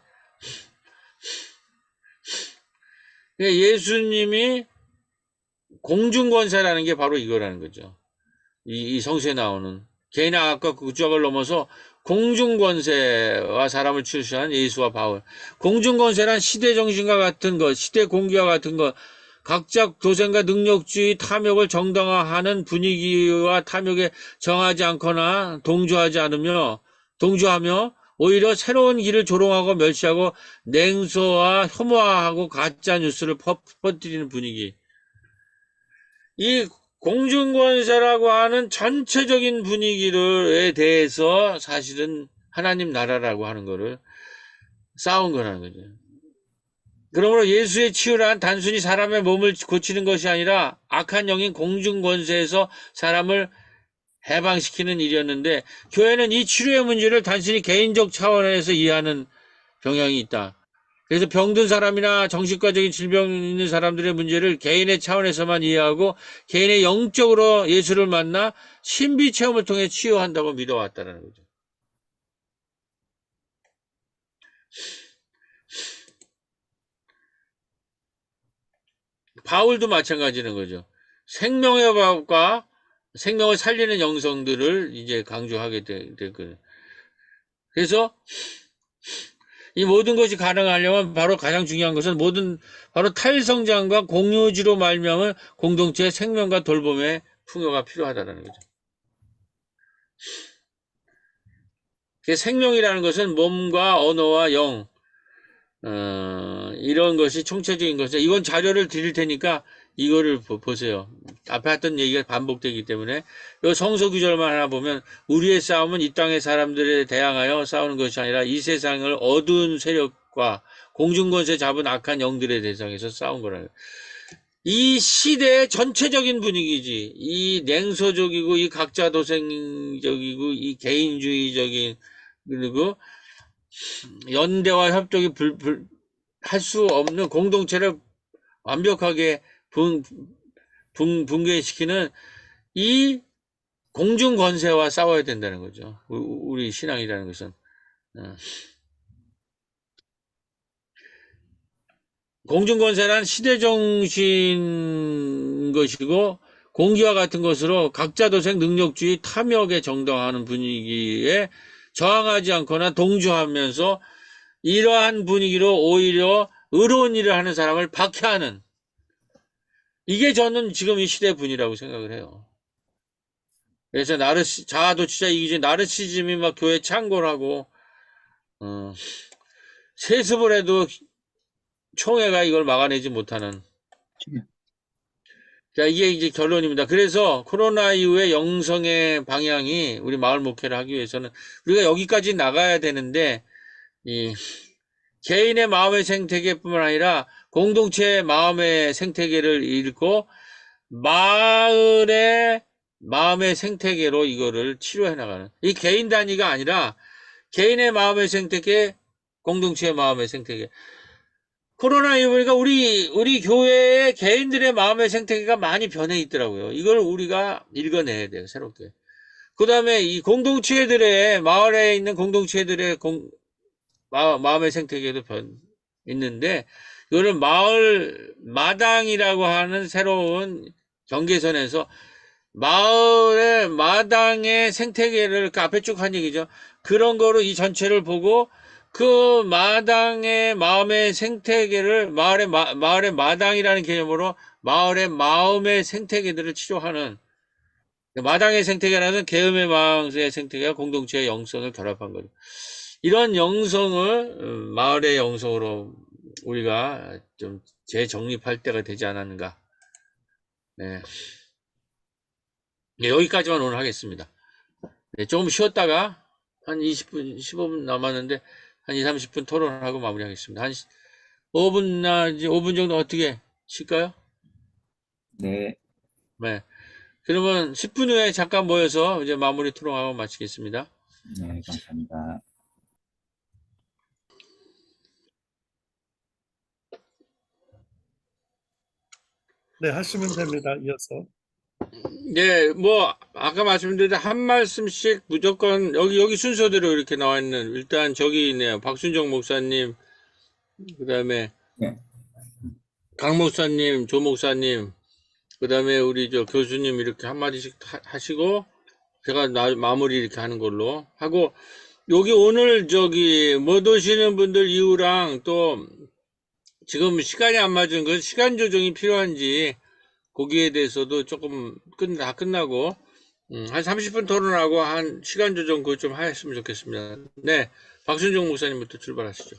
[SPEAKER 2] 예수님이 공중권세라는 게 바로 이거라는 거죠. 이 성서에 나오는. 개인의 악과 구적을 넘어서 공중권세와 사람을 출시한 예수와 바울. 공중권세란 시대정신과 같은 것, 시대공기와 같은 것, 각자 도생과 능력주의, 탐욕을 정당화하는 분위기와 탐욕에 정하지 않거나 동조하며 오히려 새로운 길을 조롱하고 멸시하고 냉소와 혐오하고 가짜 뉴스를 퍼뜨리는 분위기. 이 공중권세라고 하는 전체적인 분위기에 대해서 사실은 하나님 나라라고 하는 거를 싸운 거라는 거죠. 그러므로 예수의 치유란 단순히 사람의 몸을 고치는 것이 아니라 악한 영인 공중권세에서 사람을 해방시키는 일이었는데, 교회는 이 치료의 문제를 단순히 개인적 차원에서 이해하는 경향이 있다. 그래서 병든 사람이나 정신과적인 질병 있는 사람들의 문제를 개인의 차원에서만 이해하고 개인의 영적으로 예수를 만나 신비 체험을 통해 치유한다고 믿어왔다는 거죠. 바울도 마찬가지는 거죠. 생명의 밥과 생명을 살리는 영성들을 이제 강조하게 됐거든요. 그래서 이 모든 것이 가능하려면 바로 가장 중요한 것은 바로 탈성장과 공유지로 말미암은 공동체의 생명과 돌봄의 풍요가 필요하다는 거죠. 그 생명이라는 것은 몸과 언어와 영, 이런 것이 총체적인 것이죠. 이건 자료를 드릴 테니까 이거를 보세요. 앞에 했던 얘기가 반복되기 때문에 이 성서 구절만 하나 보면 우리의 싸움은 이 땅의 사람들에 대항하여 싸우는 것이 아니라 이 세상을 어두운 세력과 공중권세 잡은 악한 영들의 대상에서 싸운 거라는 거예요. 이 시대의 전체적인 분위기지. 이 냉소적이고 이 각자 도생적이고 이 개인주의적인 그리고 연대와 협력이 할 수 없는 공동체를 완벽하게 붕괴시키는 이 공중 권세와 싸워야 된다는 거죠. 우리 신앙이라는 것은. 공중 권세란 시대 정신 것이고 공기와 같은 것으로 각자 도생 능력주의 탐욕에 정당하는 분위기에 저항하지 않거나 동조하면서 이러한 분위기로 오히려 의로운 일을 하는 사람을 박해하는, 이게 저는 지금 이 시대의 분이라고 생각을 해요. 그래서 자아도취자 이기주의 나르시즘이 막 교회 창궐 하고 세습을 해도 총회가 이걸 막아내지 못하는. 자, 이게 이제 결론입니다. 그래서 코로나 이후에 영성의 방향이 우리 마을 목회를 하기 위해서는 우리가 여기까지 나가야 되는데, 이 개인의 마음의 생태계뿐만 아니라 공동체의 마음의 생태계를 잃고 마을의 마음의 생태계로 이거를 치료해 나가는, 이 개인 단위가 아니라 개인의 마음의 생태계, 공동체의 마음의 생태계. 코로나 이후니까 우리 교회의 개인들의 마음의 생태계가 많이 변해 있더라고요. 이걸 우리가 읽어내야 돼요, 새롭게. 그 다음에 이 공동체들의, 마을에 있는 공동체들의 마음의 생태계도 있는데, 이거를 마을 마당이라고 하는 새로운 경계선에서 마을의 마당의 생태계를, 그 앞에 쭉 한 얘기죠. 그런 거로 이 전체를 보고 그 마당의 마음의 생태계를 마을의 마당이라는 개념으로 마을의 마음의 생태계들을 치료하는, 마당의 생태계라는 개음의 마음의 생태계와 공동체의 영성을 결합한 거죠. 이런 영성을 마을의 영성으로 우리가 좀 재정립할 때가 되지 않았는가. 네. 네, 여기까지만 오늘 하겠습니다. 네, 조금 쉬었다가 한 20분, 15분 남았는데 한 2, 30분 토론하고 마무리하겠습니다. 한 5분, 이제 5분 정도 어떻게 쉴까요?
[SPEAKER 3] 네.
[SPEAKER 2] 네. 그러면 10분 후에 잠깐 모여서 이제 마무리 토론하고 마치겠습니다.
[SPEAKER 3] 네, 감사합니다.
[SPEAKER 1] 네, 하시면 됩니다. 이어서.
[SPEAKER 2] 네, 뭐 아까 말씀드린 한 말씀씩 무조건 여기 순서대로 이렇게 나와 있는, 일단 저기 있네요. 박순정 목사님, 그다음에
[SPEAKER 3] 네.
[SPEAKER 2] 강 목사님, 조 목사님, 그다음에 우리 저 교수님 이렇게 한 마디씩 하시고 제가 마무리 이렇게 하는 걸로 하고, 여기 오늘 저기 못 오시는 분들 이유랑 또 지금 시간이 안 맞은 건 시간 조정이 필요한지 거기에 대해서도 조금 다 끝나고 한 30분 토론하고 한 시간 조정 그거 좀 하셨으면 좋겠습니다. 네, 박순종 목사님부터 출발하시죠.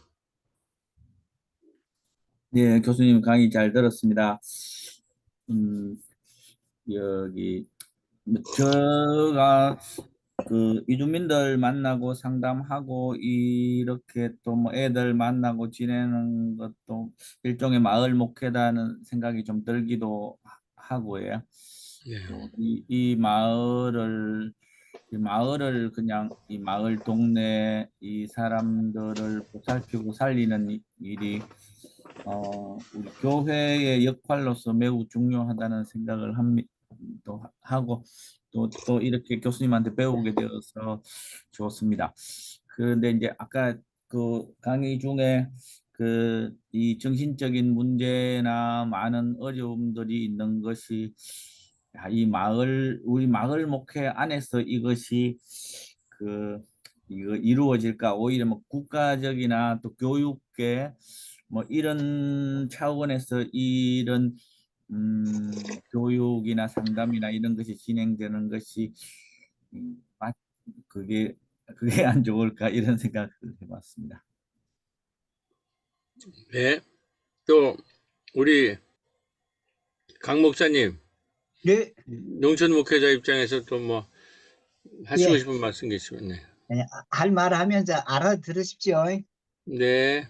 [SPEAKER 3] 네, 교수님 강의 잘 들었습니다. 여기 제가 그 이주민들 만나고 상담하고 이렇게 또 뭐 애들 만나고 지내는 것도 일종의 마을 목회다는 생각이 좀 들기도 하고요.
[SPEAKER 2] 네.
[SPEAKER 3] 이 마을을 그냥 이 마을 동네 이 사람들을 보살피고 살리는 일이 우리 교회의 역할로서 매우 중요하다는 생각을 하고 또 이렇게 교수님한테 배우게 되어서 좋습니다. 그런데 이제 아까 그 강의 중에 이 정신적인 문제나 많은 어려움들이 있는 것이 우리 마을 목회 안에서 이것이 이거 이루어질까? 오히려 뭐 국가적이나 또 교육계 뭐 이런 차원에서 이런 교육이나 상담이나 이런 것이 진행되는 것이 맞 그게 안 좋을까 이런 생각을 해봤습니다.
[SPEAKER 2] 네. 또 우리 강 목사님,
[SPEAKER 4] 네,
[SPEAKER 2] 농촌 목회자 입장에서 또 뭐 하시고
[SPEAKER 4] 예,
[SPEAKER 2] 싶은 말씀 계시면 네.
[SPEAKER 4] 할 말 하면서 알아들으십시오.
[SPEAKER 2] 네.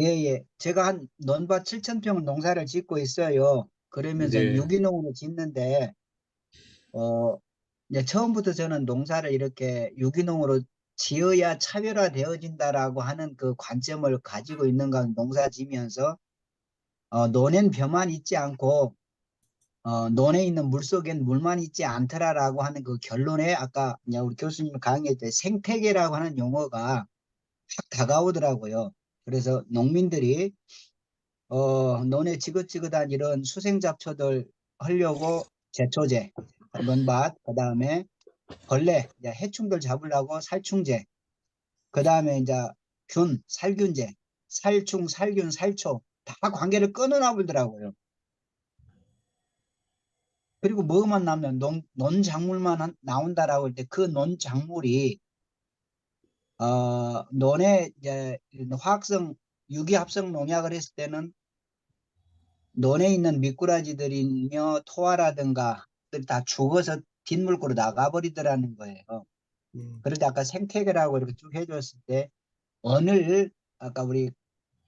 [SPEAKER 4] 예, 예. 제가 한 논밭 7,000평 농사를 짓고 있어요. 그러면서
[SPEAKER 2] 네.
[SPEAKER 4] 유기농으로 짓는데, 어, 이제 처음부터 저는 농사를 이렇게 유기농으로 지어야 차별화되어진다라고 하는 그 관점을 가지고 있는가 농사 지면서, 논엔 벼만 있지 않고, 논에 있는 물속엔 물만 있지 않더라라고 하는 그 결론에 아까 이제 우리 교수님 강의할 때 생태계라고 하는 용어가 확 다가오더라고요. 그래서 농민들이 논에 지긋지긋한 이런 수생잡초들 하려고 제초제, 논밭, 그 다음에 벌레, 이제 해충들 잡으려고 살충제, 그 다음에 이제 살균제, 살충, 살균, 살초 다 관계를 끊어놔 버리더라고요. 그리고 뭐만 나면 논작물만 나온다라고 할 때 그 논작물이 논에 이제 화학성 유기합성 농약을 했을 때는 논에 있는 미꾸라지들이며 토화라든가 다 죽어서 빗물구로 나가버리더라는 거예요.
[SPEAKER 1] 음,
[SPEAKER 4] 그런데 아까 생태계라고 이렇게 쭉 해줬을 때 언을 아까 우리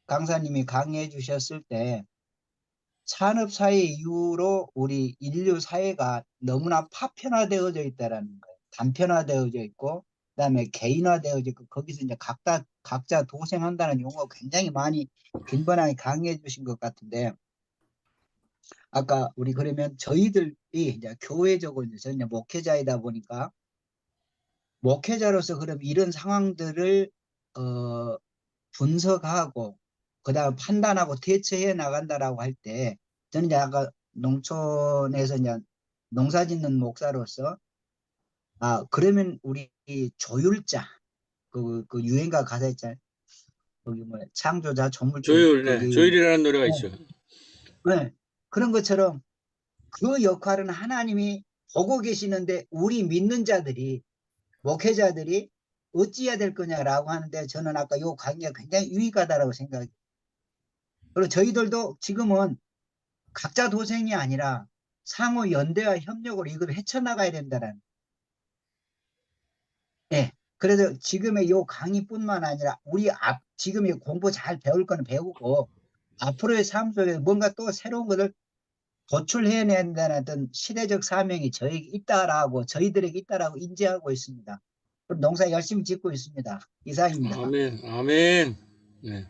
[SPEAKER 4] 강사님이 강의해 주셨을 때 산업사회 이후로 우리 인류 사회가 너무나 파편화되어져 있다라는 거예요. 단편화되어져 있고 그다음에 개인화되어져 있고 거기서 이제 각자 도생한다는 용어 굉장히 많이 빈번하게 강의해 주신 것 같은데 아까 우리 그러면 저희들이 이제 교회적으로 이제 목회자이다 보니까 목회자로서 그럼 이런 상황들을 어, 분석하고 그다음 판단하고 대처해 나간다라고 할 때 저는 이제 아까 농촌에서 이제 농사짓는 목사로서 그러면 우리 조율자 그 유행가 가사 있잖아요. 거기 뭐 창조자 조물주
[SPEAKER 2] 조율, 네.
[SPEAKER 4] 거기
[SPEAKER 2] 조율이라는 노래가
[SPEAKER 4] 네,
[SPEAKER 2] 있죠.
[SPEAKER 4] 네. 그런 것처럼 그 역할은 하나님이 보고 계시는데 우리 믿는 자들이 목회자들이 어찌해야 될 거냐라고 하는데 저는 아까 요 강의가 굉장히 유익하다라고 생각해요. 그리고 저희들도 지금은 각자 도생이 아니라 상호 연대와 협력으로 이걸 헤쳐나가야 된다는. 예. 그래서 지금의 요 강의뿐만 아니라 우리 지금의 공부 잘 배울 거는 배우고 앞으로의 삶 속에 뭔가 또 새로운 것을 도출해내야 된다는 어떤 시대적 사명이 저에게 있다라고 저희들에게 있다라고 인지하고 있습니다. 농사 열심히 짓고 있습니다. 이상입니다.
[SPEAKER 2] 아멘, 아멘. 네.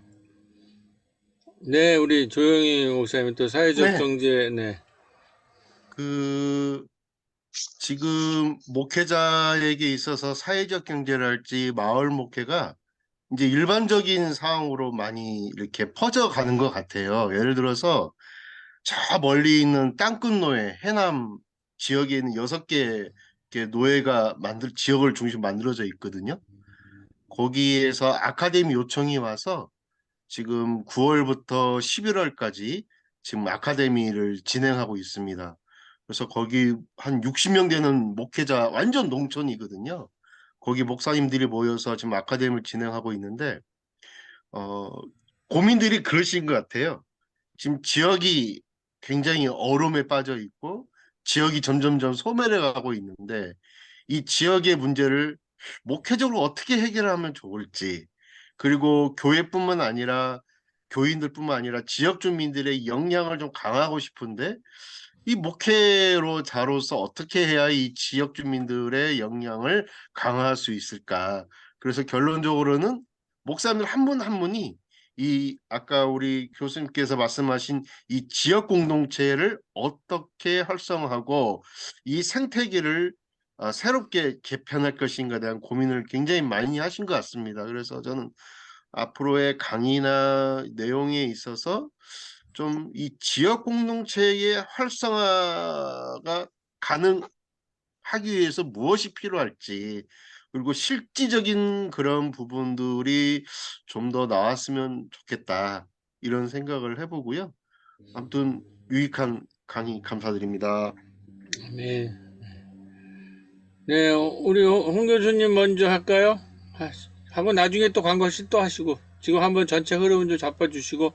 [SPEAKER 2] 네, 우리 조영희 목사님 또 사회적
[SPEAKER 5] 네,
[SPEAKER 2] 경제, 네.
[SPEAKER 5] 그 지금 목회자에게 있어서 사회적 경제랄지 마을 목회가 이제 일반적인 상황으로 많이 이렇게 퍼져가는 것 같아요. 예를 들어서 저 멀리 있는 땅끝노예 해남 지역에 있는 6개 노예가 지역을 중심 만들어져 있거든요. 거기에서 아카데미 요청이 와서 지금 9월부터 11월까지 지금 아카데미를 진행하고 있습니다. 그래서 거기 한 60명 되는 목회자, 완전 농촌이거든요. 거기 목사님들이 모여서 지금 아카데미를 진행하고 있는데, 어, 고민들이 그러신 것 같아요. 지금 지역이 굉장히 어려움에 빠져 있고, 지역이 점점점 소멸해 가고 있는데, 이 지역의 문제를 목회적으로 어떻게 해결하면 좋을지, 그리고 교회뿐만 아니라 교인들뿐만 아니라 지역 주민들의 역량을 좀 강화하고 싶은데 이 목회로 자로서 어떻게 해야 이 지역 주민들의 역량을 강화할 수 있을까? 그래서 결론적으로는 목사님들 한 분 한 분이 이 아까 우리 교수님께서 말씀하신 이 지역 공동체를 어떻게 활성화하고 이 생태계를 새롭게 개편할 것인가에 대한 고민을 굉장히 많이 하신 것 같습니다. 그래서 저는 앞으로의 강의나 내용에 있어서 좀 이 지역 공동체의 활성화가 가능하기 위해서 무엇이 필요할지, 그리고 실질적인 그런 부분들이 좀 더 나왔으면 좋겠다. 이런 생각을 해보고요. 아무튼 유익한 강의 감사드립니다.
[SPEAKER 2] 네. 네, 우리 홍 교수님 먼저 할까요? 하고 나중에 또 광고실 또 하시고 지금 한번 전체 흐름을 좀 잡아주시고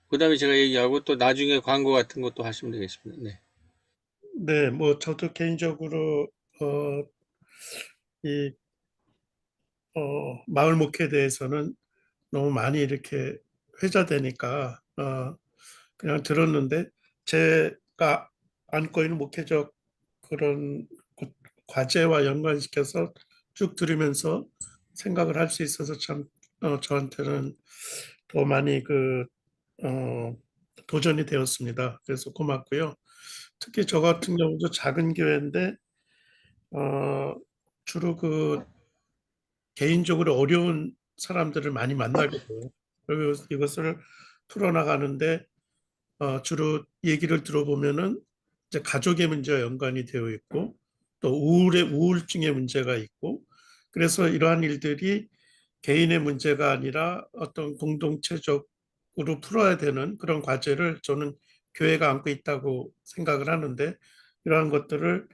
[SPEAKER 2] 그 다음에 제가 얘기하고 또 나중에 광고 같은 것도 하시면 되겠습니다. 네.
[SPEAKER 1] 네, 뭐 저도 개인적으로 이 마을 목회에 대해서는 너무 많이 이렇게 회자되니까 그냥 들었는데 제가 안고 있는 목회적 그런 과제와 연관시켜서 쭉 들으면서 생각을 할 수 있어서 참 저한테는 더 많이 도전이 되었습니다. 그래서 고맙고요. 특히 저 같은 경우도 작은 교회인데 주로 개인적으로 어려운 사람들을 많이 만나게 돼요. 그리고 이것을 풀어나가는데 주로 얘기를 들어보면은 이제 가족의 문제와 연관이 되어 있고 또 우울증의 문제가 있고 그래서 이러한 일들이 개인의 문제가 아니라 어떤 공동체적으로 풀어야 되는 그런 과제를 저는 교회가 안고 있다고 생각을 하는데 이러한 것들을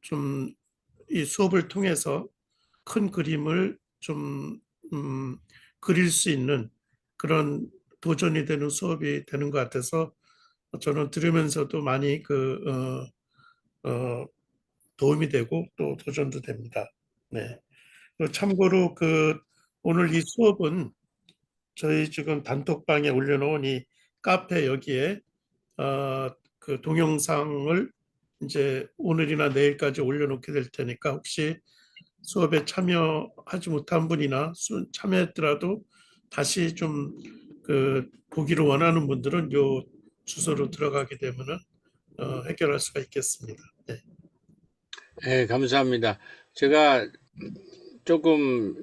[SPEAKER 1] 좀 이 수업을 통해서 큰 그림을 좀 그릴 수 있는 그런 도전이 되는 수업이 되는 것 같아서 저는 들으면서도 많이 도움이 되고 또 도전도 됩니다. 네. 참고로 오늘 이 수업은 저희 지금 단톡방에 올려놓은 이 카페 여기에 그 동영상을 이제 오늘이나 내일까지 올려놓게 될 테니까 혹시 수업에 참여하지 못한 분이나 참여했더라도 다시 좀 보기를 원하는 분들은 요 주소로 들어가게 되면은 해결할 수가 있겠습니다. 네.
[SPEAKER 2] 네, 감사합니다. 제가 조금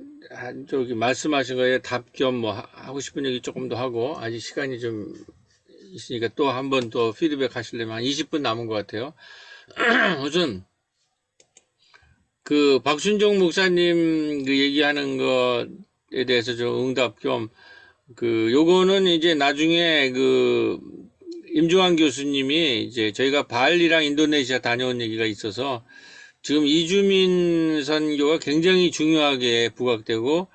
[SPEAKER 2] 저기 말씀하신 거에 답 겸 뭐 하고 싶은 얘기 조금 더 하고 아직 시간이 좀 있으니까 또 한 번 더 피드백 하시려면 한 20분 남은 것 같아요. 우선 그 박순종 목사님 그 얘기하는 것에 대해서 좀 응답 겸 요거는 이제 나중에 임종환 교수님이 이제 저희가 발리랑 인도네시아 다녀온 얘기가 있어서 지금 이주민 선교가 굉장히 중요하게 부각되고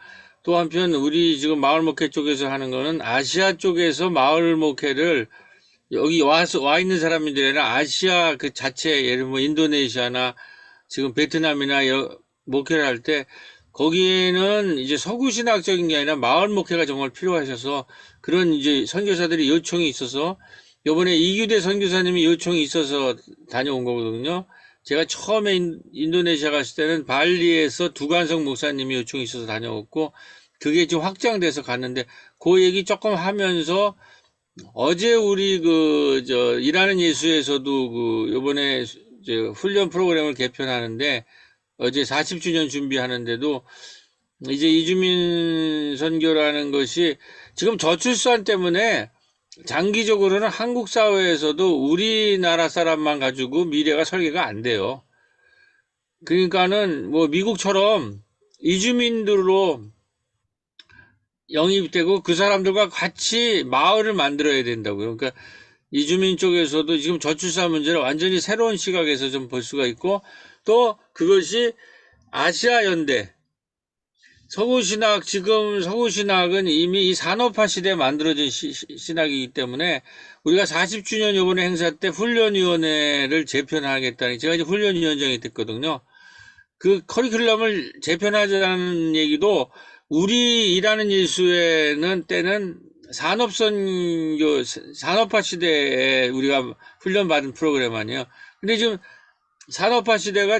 [SPEAKER 2] 또 한편 우리 지금 마을 목회 쪽에서 하는 거는 아시아 쪽에서 마을 목회를 여기 와 있는 사람들이 아니라 아시아 그 자체 예를 뭐 인도네시아나 지금 베트남이나 목회를 할 때 거기에는 이제 서구 신학적인 게 아니라 마을 목회가 정말 필요하셔서 그런 이제 선교사들이 요청이 있어서 요번에 이규대 선교사님이 요청이 있어서 다녀온 거거든요. 제가 처음에 인도네시아 갔을 때는 발리에서 두관성 목사님이 요청이 있어서 다녀왔고 그게 지금 확장돼서 갔는데 그 얘기 조금 하면서 어제 우리 일하는 예수에서도 요번에 훈련 프로그램을 개편하는데 어제 40주년 준비하는데도 이제 이주민 선교라는 것이 지금 저출산 때문에 장기적으로는 한국 사회에서도 우리나라 사람만 가지고 미래가 설계가 안 돼요. 그러니까는 뭐 미국처럼 이주민들로 영입되고 그 사람들과 같이 마을을 만들어야 된다고요. 그러니까 이주민 쪽에서도 지금 저출산 문제를 완전히 새로운 시각에서 좀 볼 수가 있고 또 그것이 아시아 연대 서구신학 지금 서구신학은 이미 이 산업화 시대에 만들어진 신학이기 때문에 우리가 40주년 요번에 행사 때 훈련위원회를 재편하겠다니 제가 이제 훈련위원장이 됐거든요. 그 커리큘럼을 재편하자는 얘기도 우리 일하는 예수회는 때는 산업화 시대에 우리가 훈련받은 프로그램 아니에요. 근데 지금 산업화 시대가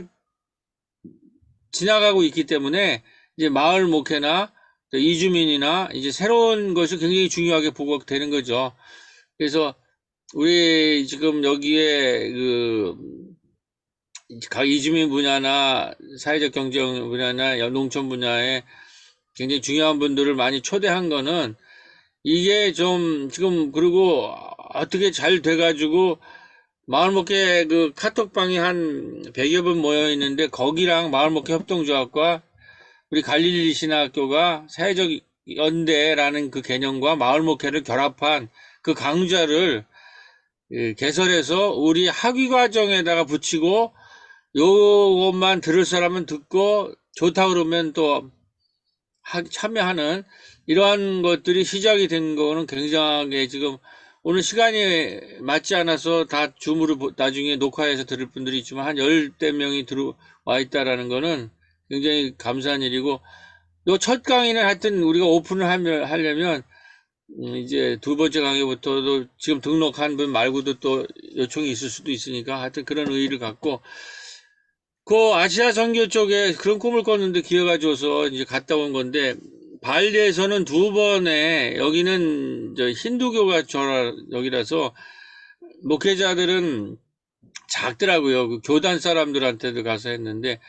[SPEAKER 2] 지나가고 있기 때문에 이제 마을 목회나 이주민이나 이제 새로운 것이 굉장히 중요하게 부각되는 거죠. 그래서 우리 지금 여기에 이주민 분야나 사회적 경제 분야나 농촌 분야에 굉장히 중요한 분들을 많이 초대한 거는 이게 좀 지금 그리고 어떻게 잘 돼가지고 마을목회 그 카톡방이 한 100여 분 모여 있는데 거기랑 마을목회 협동조합과 우리 갈릴리 신학교가 사회적 연대라는 그 개념과 마을목회를 결합한 그 강좌를 개설해서 우리 학위과정에다가 붙이고 요것만 들을 사람은 듣고 좋다 그러면 또 참여하는 이러한 것들이 시작이 된 거는 굉장하게 지금 오늘 시간이 맞지 않아서 다 줌으로 나중에 녹화해서 들을 분들이 있지만 한 10대 명이 들어와 있다라는 거는 굉장히 감사한 일이고 요 첫 강의는 하여튼 우리가 오픈을 하려면 이제 두 번째 강의부터도 지금 등록한 분 말고도 또 요청이 있을 수도 있으니까 하여튼 그런 의의를 갖고 그 아시아 선교 쪽에 그런 꿈을 꿨는데 기회가 줘서 이제 갔다 온 건데 발리에서는 두 번에 여기는 힌두교가 여기라서 목회자들은 작더라고요. 그 교단 사람들한테도 가서 했는데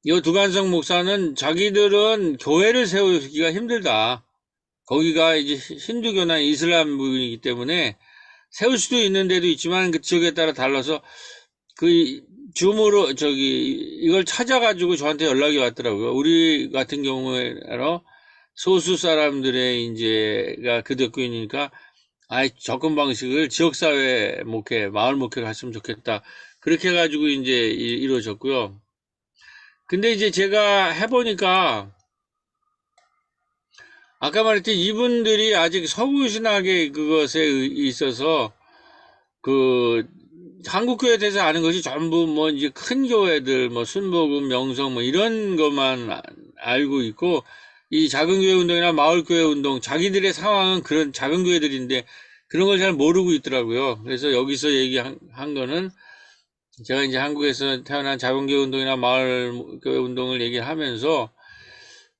[SPEAKER 2] 이 두관성 목사는 자기들은 교회를 세우기가 힘들다. 거기가 이제 힌두교나 이슬람이기 때문에 세울 수도 있는 데도 있지만 그 지역에 따라 달라서 그 줌으로 이걸 찾아가지고 저한테 연락이 왔더라고요. 우리 같은 경우에 소수 사람들의 이제가 기독교인이니까 접근 방식을 지역사회 목회, 마을 목회를 했으면 좋겠다. 그렇게 해가지고 이제 이루어졌고요. 근데 이제 제가 해보니까 아까 말했듯이 이분들이 아직 서구 신학의 그것에 있어서 그 한국교회에 대해서 아는 것이 전부 뭐 이제 큰 교회들 뭐 순복음, 명성 뭐 이런 것만 알고 있고 이 작은 교회 운동이나 마을 교회 운동 자기들의 상황은 그런 작은 교회들인데 그런 걸 잘 모르고 있더라고요. 그래서 여기서 얘기한 거는 제가 이제 한국에서 태어난 작은 교회 운동이나 마을 교회 운동을 얘기하면서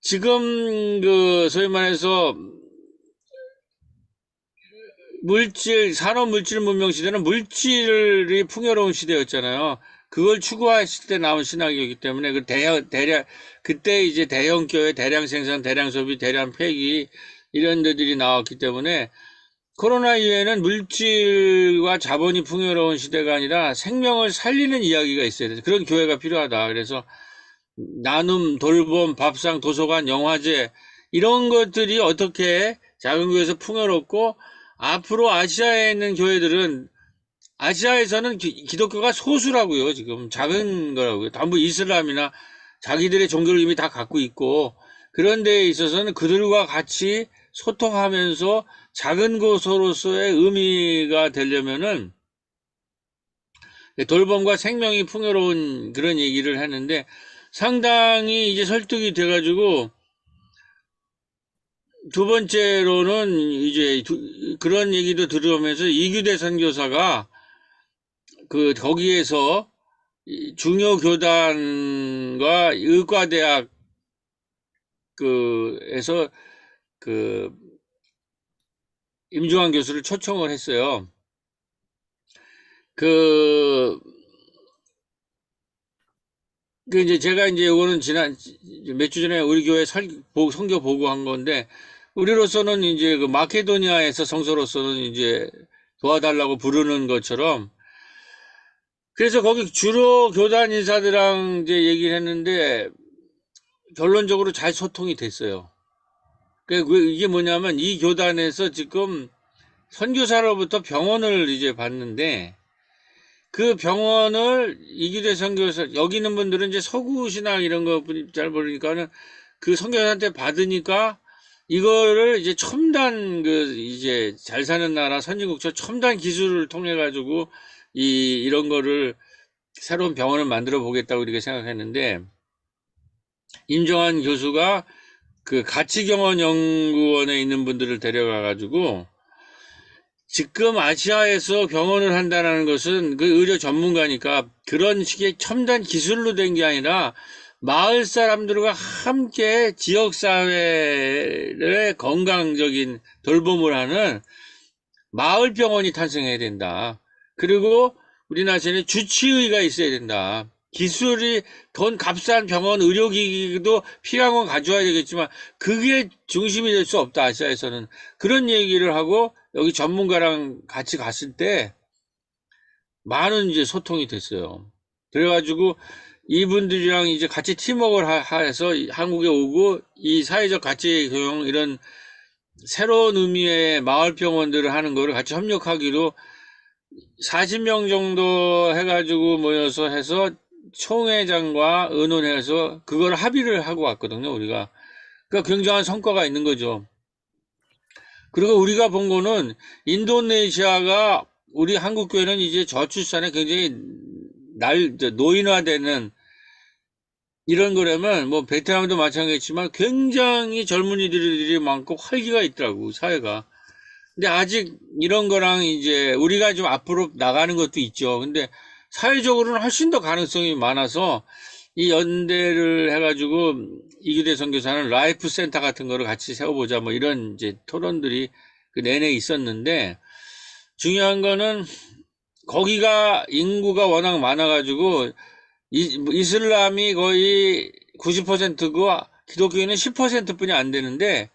[SPEAKER 2] 지금 그 소위 말해서 산업 물질 문명 시대는 물질이 풍요로운 시대였잖아요. 그걸 추구했을 때 나온 신학이기 때문에 그때 이제 대형 교회, 대량 생산, 대량 소비, 대량 폐기 이런 데들이 나왔기 때문에 코로나 이후에는 물질과 자본이 풍요로운 시대가 아니라 생명을 살리는 이야기가 있어야 돼요. 그런 교회가 필요하다. 그래서 나눔, 돌봄, 밥상, 도서관, 영화제 이런 것들이 어떻게 작은 교회에서 풍요롭고 앞으로 아시아에 있는 교회들은 아시아에서는 기독교가 소수라고요. 지금 작은 거라고요. 전부 이슬람이나 자기들의 종교를 이미 다 갖고 있고 그런 데에 있어서는 그들과 같이 소통하면서 작은 곳으로서의 의미가 되려면은 돌봄과 생명이 풍요로운 그런 얘기를 하는데 상당히 이제 설득이 돼가지고 두 번째로는 이제 그런 얘기도 들으면서 이규대 선교사가 거기에서 중요 교단과 의과대학 에서 임종환 교수를 초청을 했어요. 이제 제가 이제 요거는 몇 주 전에 우리 교회 선교 보고한 건데, 우리로서는 이제 그 마케도니아에서 성서로서는 이제 도와달라고 부르는 것처럼, 그래서 거기 주로 교단 인사들랑 이제 얘기를 했는데, 결론적으로 잘 소통이 됐어요. 이게 뭐냐면, 이 교단에서 지금 선교사로부터 병원을 이제 받는데, 그 병원을 이규대 선교사, 여기 있는 분들은 이제 서구 신앙 이런 거 잘 모르니까는 그 선교사한테 받으니까 이거를 이제 첨단 이제 잘 사는 나라 선진국처럼 첨단 기술을 통해 가지고 이런 거를 새로운 병원을 만들어 보겠다고 이렇게 생각했는데 임종환 교수가 그 가치경원연구원에 있는 분들을 데려가 가지고 지금 아시아에서 병원을 한다는 것은 그 의료 전문가니까 그런 식의 첨단 기술로 된 게 아니라 마을 사람들과 함께 지역사회의 건강적인 돌봄을 하는 마을 병원이 탄생해야 된다. 그리고 우리나라에는 주치의가 있어야 된다. 기술이 돈 값싼 병원 의료기기도 필요한 건 가져와야 되겠지만 그게 중심이 될 수 없다. 아시아에서는. 그런 얘기를 하고 여기 전문가랑 같이 갔을 때 많은 이제 소통이 됐어요. 그래가지고 이분들이랑 이제 같이 팀워크를 해서 한국에 오고 이 사회적 가치 교육 이런 새로운 의미의 마을 병원들을 하는 거를 같이 협력하기로 40명 정도 해가지고 모여서 해서 총회장과 의논해서 그걸 합의를 하고 왔거든요, 우리가. 그러니까 굉장한 성과가 있는 거죠. 그리고 우리가 본 거는 인도네시아가 우리 한국 교회는 이제 저출산에 굉장히 노인화되는 이런 거라면 뭐 베트남도 마찬가지지만 굉장히 젊은이들이 많고 활기가 있더라고, 사회가. 근데 아직 이런 거랑 이제 우리가 좀 앞으로 나가는 것도 있죠. 근데 사회적으로는 훨씬 더 가능성이 많아서 이 연대를 해가지고 이규대 선교사는 라이프 센터 같은 거를 같이 세워보자 뭐 이런 이제 토론들이 그 내내 있었는데 중요한 거는 거기가 인구가 워낙 많아가지고 이슬람이 거의 90%고 기독교인은 10%뿐이 안 되는데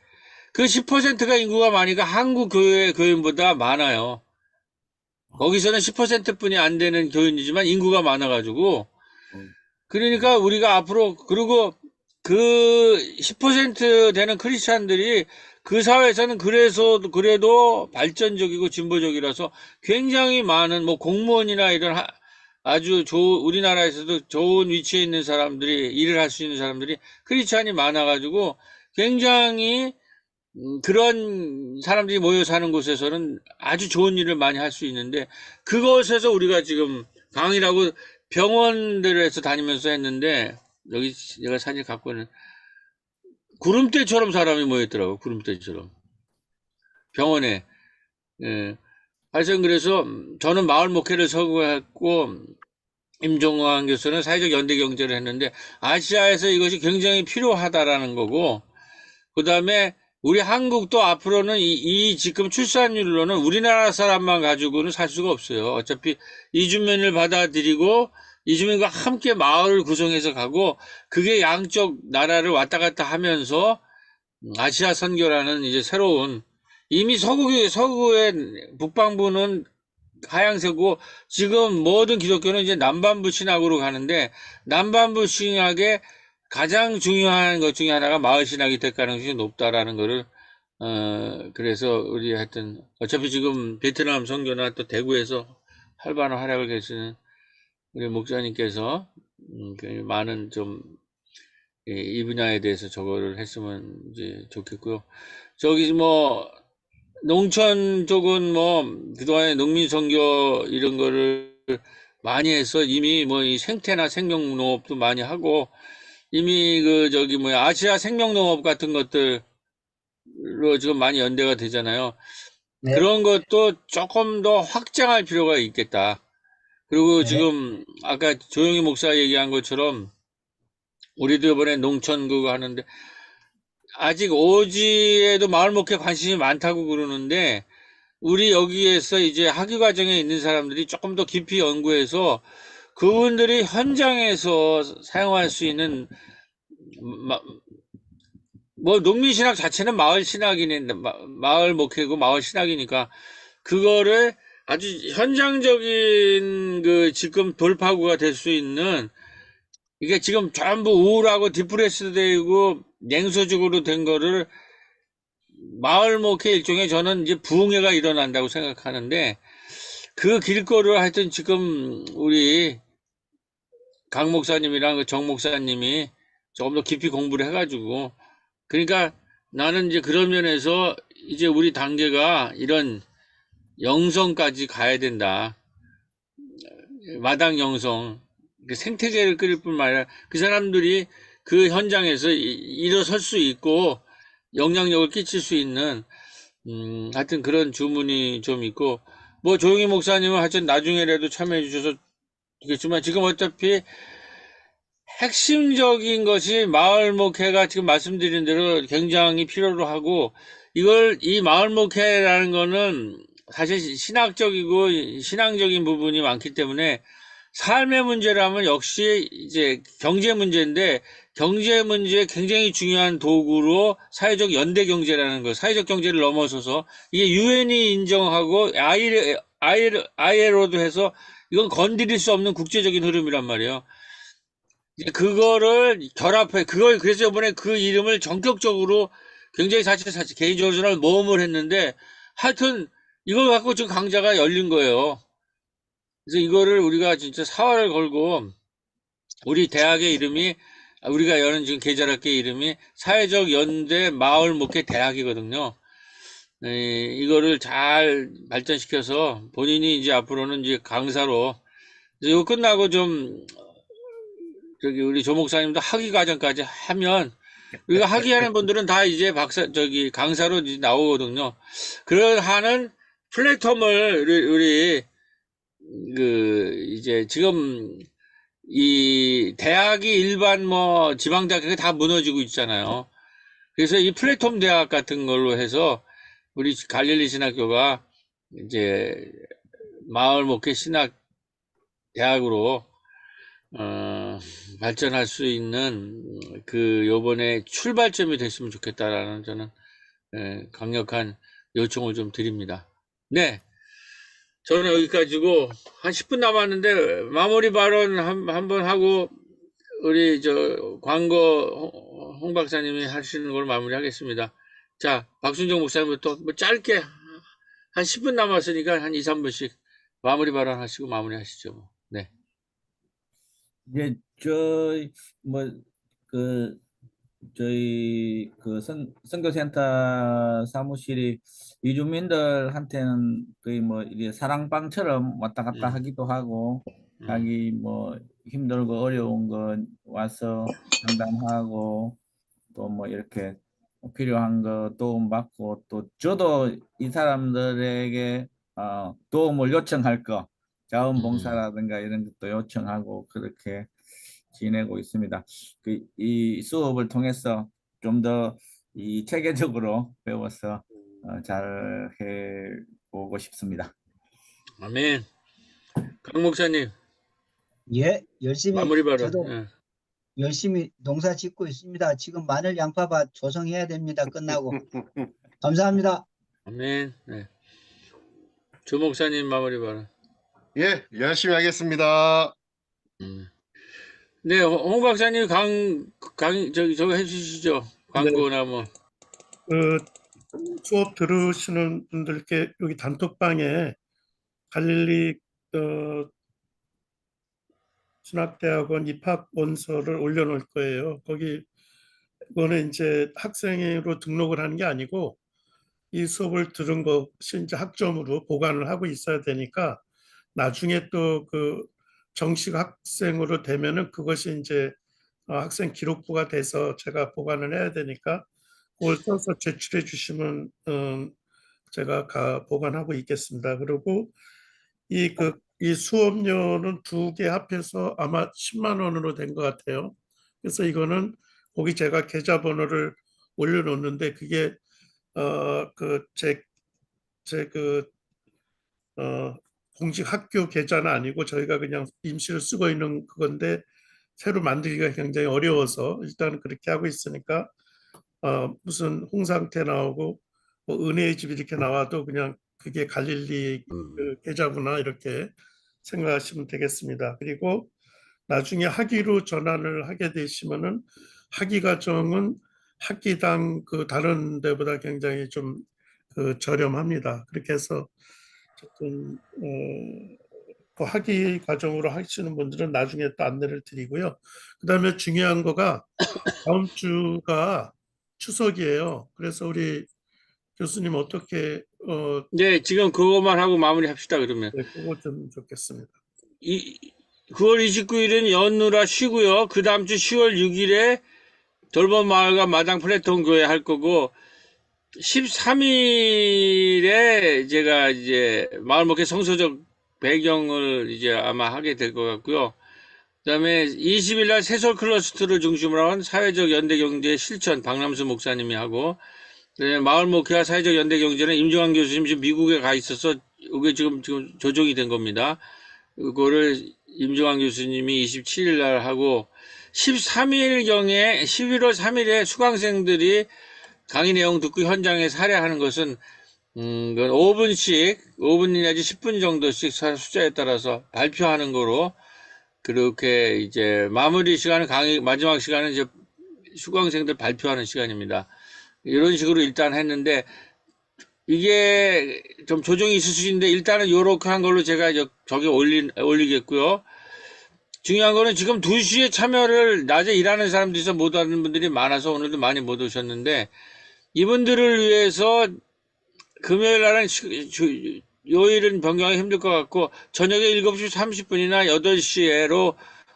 [SPEAKER 2] 그 10%가 인구가 많으니까 한국 교인보다 많아요. 거기서는 10%뿐이 안 되는 교인이지만 인구가 많아가지고 그러니까 우리가 앞으로 그리고 그 10% 되는 크리스찬들이 그 사회에서는 그래도 발전적이고 진보적이라서 굉장히 많은 뭐 공무원이나 이런 아주 우리나라에서도 좋은 위치에 있는 사람들이 일을 할 수 있는 사람들이 크리스찬이 많아가지고 굉장히 그런 사람들이 모여 사는 곳에서는 아주 좋은 일을 많이 할 수 있는데 그것에서 우리가 지금 강의라고 병원들에서 다니면서 했는데 여기 내가 사진 갖고 있는 구름대처럼 사람이 모였더라고. 구름대처럼 병원에. 예. 하여튼 그래서 저는 마을 목회를 서구했고 임종환 교수는 사회적 연대 경제를 했는데 아시아에서 이것이 굉장히 필요하다라는 거고 그 다음에 우리 한국도 앞으로는 이 지금 출산율로는 우리나라 사람만 가지고는 살 수가 없어요. 어차피 이주민을 받아들이고 이주민과 함께 마을을 구성해서 가고 그게 양쪽 나라를 왔다 갔다 하면서 아시아 선교라는 이제 새로운 이미 서구의 북방부는 하향세고 지금 모든 기독교는 이제 남반부 신학으로 가는데 남반부 신학의 가장 중요한 것 중에 하나가 마을 신학이 될 가능성이 높다라는 거를 그래서 우리 하여튼 어차피 지금 베트남 선교나 또 대구에서 활발한 활약을 계시는 우리 목사님께서 많은 좀 이 분야에 대해서 저거를 했으면 이제 좋겠고요. 저기 뭐 농촌 쪽은 뭐 그동안에 농민 선교 이런 거를 많이 해서 이미 뭐 이 생태나 생명농업도 많이 하고 이미 그 저기 뭐야 아시아 생명농업 같은 것들로 지금 많이 연대가 되잖아요.
[SPEAKER 4] 네,
[SPEAKER 2] 그런 것도 조금 더 확장할 필요가 있겠다. 그리고
[SPEAKER 4] 네,
[SPEAKER 2] 지금 아까 조영희 목사 얘기한 것처럼 우리도 이번에 농촌 그거 하는데 아직 오지에도 마을 목회 관심이 많다고 그러는데 우리 여기에서 이제 학위 과정에 있는 사람들이 조금 더 깊이 연구해서 그분들이 현장에서 사용할 수 있는 뭐 농민신학 자체는 마을 신학이네 마을 목회고 마을 신학이니까 그거를 아주 현장적인 그 지금 돌파구가 될 수 있는 이게 지금 전부 우울하고 디프레스 되고 냉소적으로 된 거를 마을 목회 일종의 저는 이제 부흥회가 일어난다고 생각하는데 그 길거리를 하여튼 지금 우리 강 목사님이랑 그 정 목사님이 조금 더 깊이 공부를 해가지고 그러니까 나는 이제 그런 면에서 이제 우리 단계가 이런 영성까지 가야 된다. 마당 영성. 생태계를 끓일 뿐만 아니라 그 사람들이 그 현장에서 일어설 수 있고 영향력을 끼칠 수 있는 하여튼 그런 주문이 좀 있고 뭐 조용희 목사님은 하여튼 나중에라도 참여해 주셔서 되겠지만 지금 어차피 핵심적인 것이 마을 목회가 지금 말씀드린 대로 굉장히 필요로 하고 이 마을 목회라는 거는 사실 신학적이고 신앙적인 부분이 많기 때문에 삶의 문제라면 역시 이제 경제 문제인데 경제 문제에 굉장히 중요한 도구로 사회적 연대 경제라는 거, 사회적 경제를 넘어서서 이게 유엔이 인정하고 ILO도 해서 이건 건드릴 수 없는 국제적인 흐름이란 말이에요. 이제 그거를 결합해, 그래서 이번에 그 이름을 전격적으로 굉장히 사실 개인적으로 모험을 했는데, 하여튼, 이걸 갖고 지금 강좌가 열린 거예요. 그래서 이거를 우리가 진짜 사활을 걸고, 우리 대학의 이름이, 우리가 여는 지금 계절학교 이름이 사회적 연대 마을 목회 대학이거든요. 이거를 잘 발전시켜서 본인이 이제 앞으로는 이제 강사로, 이거 끝나고 좀, 우리 조 목사님도 학위 과정까지 하면, 우리가 학위하는 분들은 다 이제 강사로 이제 나오거든요. 그러하는 플랫폼을 이제 지금 이 대학이 일반 뭐 지방대학이 다 무너지고 있잖아요. 그래서 이 플랫폼 대학 같은 걸로 해서 우리 갈릴리 신학교가 이제 마을 목회 신학 대학으로 발전할 수 있는 요번에 출발점이 됐으면 좋겠다라는 저는 강력한 요청을 좀 드립니다. 네. 저는 여기까지고 한 10분 남았는데 마무리 발언 한번 하고 우리 광고 홍 박사님이 하시는 걸 마무리하겠습니다. 자, 박순정 목사님부터 뭐 짧게 한 10분 남았으니까 한 2, 3분씩 마무리 발언 하시고 마무리하시죠. 뭐. 네.
[SPEAKER 3] 이제 저희 선교센터 사무실이 이주민들한테는 거의 뭐 이게 사랑방처럼 왔다 갔다 하기도 하고, 자기 뭐 힘들고 어려운 거 와서 상담하고, 또 뭐 이렇게 필요한 거 도움받고, 또 저도 이 사람들에게 도움을 요청할 거, 자원봉사라든가 이런 것도 요청하고 그렇게 지내고 있습니다. 이 수업을 통해서 좀 더 이 체계적으로 배워서 잘 해보고 싶습니다.
[SPEAKER 2] 아멘. 강 목사님
[SPEAKER 4] 예, 열심히
[SPEAKER 2] 마무리 발언.
[SPEAKER 4] 저도
[SPEAKER 2] 예.
[SPEAKER 4] 열심히 농사 짓고 있습니다. 지금 마늘 양파밭 조성해야 됩니다. 끝나고. 감사합니다.
[SPEAKER 2] 아멘. 네. 조 목사님 마무리 발언.
[SPEAKER 5] 예, 열심히 하겠습니다.
[SPEAKER 2] 네, 홍 박사님 저거 해주시죠. 광고나 뭐.
[SPEAKER 1] 그 수업 들으시는 분들께 여기 단톡방에 갈릴리 신학대학원 입학 원서를 올려놓을 거예요. 이거는 이제 학생으로 등록을 하는 게 아니고 이 수업을 들은 것이 이제 학점으로 보관을 하고 있어야 되니까 나중에 또 정식 학생으로 되면은 그것이 이제 학생 기록부가 돼서 제가 보관을 해야 되니까 그걸 써서 제출해 주시면 제가 보관하고 있겠습니다. 그리고 이 수업료는 2개 합해서 아마 10만 원으로 된 것 같아요. 그래서 이거는 거기 제가 계좌번호를 올려놓는데 그게 공식 학교 계좌는 아니고 저희가 그냥 임시로 쓰고 있는 그건데 새로 만들기가 굉장히 어려워서 일단 그렇게 하고 있으니까 무슨 홍상태 나오고 뭐 은혜의 집 이렇게 나와도 그냥 그게 갈릴리 계좌구나 이렇게 생각하시면 되겠습니다. 그리고 나중에 학위로 전환을 하게 되시면은 학위 과정은 학기당 다른 데보다 굉장히 좀 저렴합니다. 그렇게 해서 어쨌든 그 학위 과정으로 하시는 분들은 나중에 또 안내를 드리고요. 그다음에 중요한 거가 다음 주가 추석이에요. 그래서 우리 교수님 어떻게
[SPEAKER 2] 네, 지금 그것만 하고 마무리합시다. 그러면
[SPEAKER 1] 그거 좀 좋겠습니다.
[SPEAKER 2] 9월 29일은 연휴라 쉬고요. 그 다음 주 10월 6일에 돌봄마을과 마당 플랫폼 교회 할 거고 13일에 제가 이제 마을목회 성서적 배경을 이제 아마 하게 될 것 같고요. 그다음에 20일 날 세솔 클러스터를 중심으로 한 사회적 연대 경제 실천 박남수 목사님이 하고, 그다음에 마을 목회와 사회적 연대 경제는 임종환 교수님 지금 미국에 가 있어서 이게 지금 조정이 된 겁니다. 그거를 임종환 교수님이 27일 날 하고 13일경에 11월 3일에 수강생들이 강의 내용 듣고 현장에 살해하는 것은 그건 5분 내지 10분 정도씩 숫자에 따라서 발표하는 거로 그렇게 이제 마무리 시간은 마지막 시간은 이제 수강생들 발표하는 시간입니다. 이런 식으로 일단 했는데 이게 좀 조정이 있을 수 있는데 일단은 요렇게 한 걸로 제가 저기 올리겠고요. 중요한 거는 지금 2시에 참여를 낮에 일하는 사람들이 있어 못 하는 분들이 많아서 오늘도 많이 못 오셨는데 이분들을 위해서 금요일 날은 요일은 변경하기 힘들 것 같고 저녁에 7시 30분이나 8시에로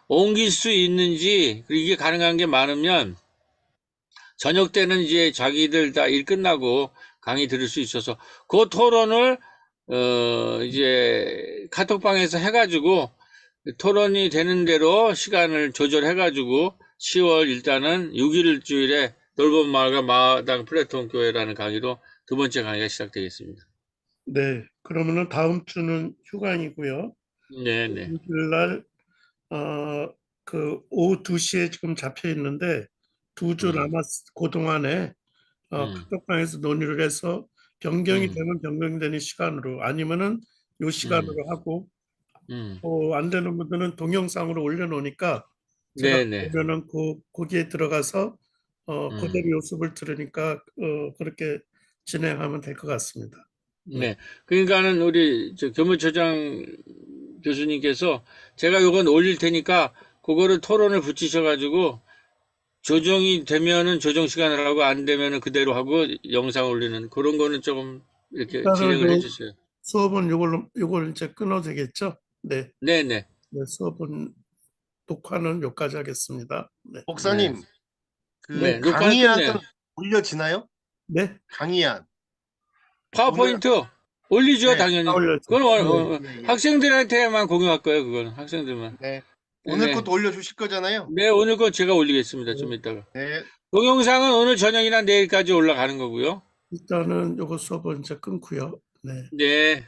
[SPEAKER 2] 옮길 수 있는지 그리고 이게 가능한 게 많으면 저녁 때는 이제 자기들 다 일 끝나고 강의 들을 수 있어서 그 토론을 이제 카톡방에서 해가지고 토론이 되는 대로 시간을 조절해가지고 10월 일단은 6일주일에 넓은 마을과 마당 플랫폼 교회라는 강의로 두 번째 강의가 시작되겠습니다.
[SPEAKER 1] 네. 그러면은 다음 주는 휴관이고요.
[SPEAKER 2] 네네.
[SPEAKER 1] 일요일 날, 그 오후 2시에 지금 잡혀 있는데 두 주 그동안에
[SPEAKER 2] 음,
[SPEAKER 1] 카톡방에서 논의를 해서 변경이
[SPEAKER 2] 음,
[SPEAKER 1] 되면 변경되는 시간으로 아니면은 요 시간으로 하고
[SPEAKER 2] 음.
[SPEAKER 1] 안 되는 분들은 동영상으로 올려놓으니까 제가
[SPEAKER 2] 네네.
[SPEAKER 1] 그러면은 거기에 들어가서
[SPEAKER 2] 음.
[SPEAKER 1] 그대로 요습을 들으니까 그렇게 진행하면 될 것 같습니다. 네.
[SPEAKER 2] 네. 그러니까는 우리 교무처장 교수님께서 제가 요건 올릴 테니까 그거를 토론을 붙이셔가지고 조정이 되면은 조정 시간을 하고 안 되면은 그대로 하고 영상 올리는 그런 거는 조금 이렇게
[SPEAKER 1] 일단은
[SPEAKER 2] 진행을 해주세요.
[SPEAKER 1] 수업은 요걸 이제 끊어도 되겠죠? 네.
[SPEAKER 2] 네네.
[SPEAKER 1] 네, 수업은 녹화는 여기까지 하겠습니다. 네.
[SPEAKER 2] 네.
[SPEAKER 5] 목사님, 그
[SPEAKER 2] 네. 녹화는
[SPEAKER 5] 강의안은
[SPEAKER 2] 끝내요.
[SPEAKER 5] 올려지나요?
[SPEAKER 1] 네.
[SPEAKER 5] 강의안. 오늘,
[SPEAKER 2] 파워포인트 올리죠,
[SPEAKER 5] 네,
[SPEAKER 1] 다
[SPEAKER 2] 당연히.
[SPEAKER 1] 올렸죠.
[SPEAKER 2] 그건
[SPEAKER 1] 네.
[SPEAKER 5] 예, 예.
[SPEAKER 2] 학생들한테만 공유할 거예요, 그건. 학생들만.
[SPEAKER 5] 네. 오늘
[SPEAKER 2] 네.
[SPEAKER 5] 것도 올려주실 거잖아요.
[SPEAKER 2] 네, 오늘 거 제가 올리겠습니다, 좀
[SPEAKER 1] 네.
[SPEAKER 2] 이따가.
[SPEAKER 5] 네,
[SPEAKER 2] 동영상은 오늘 저녁이나 내일까지 올라가는 거고요.
[SPEAKER 1] 일단은 요거 수업은 이제 끊고요. 네.
[SPEAKER 2] 네.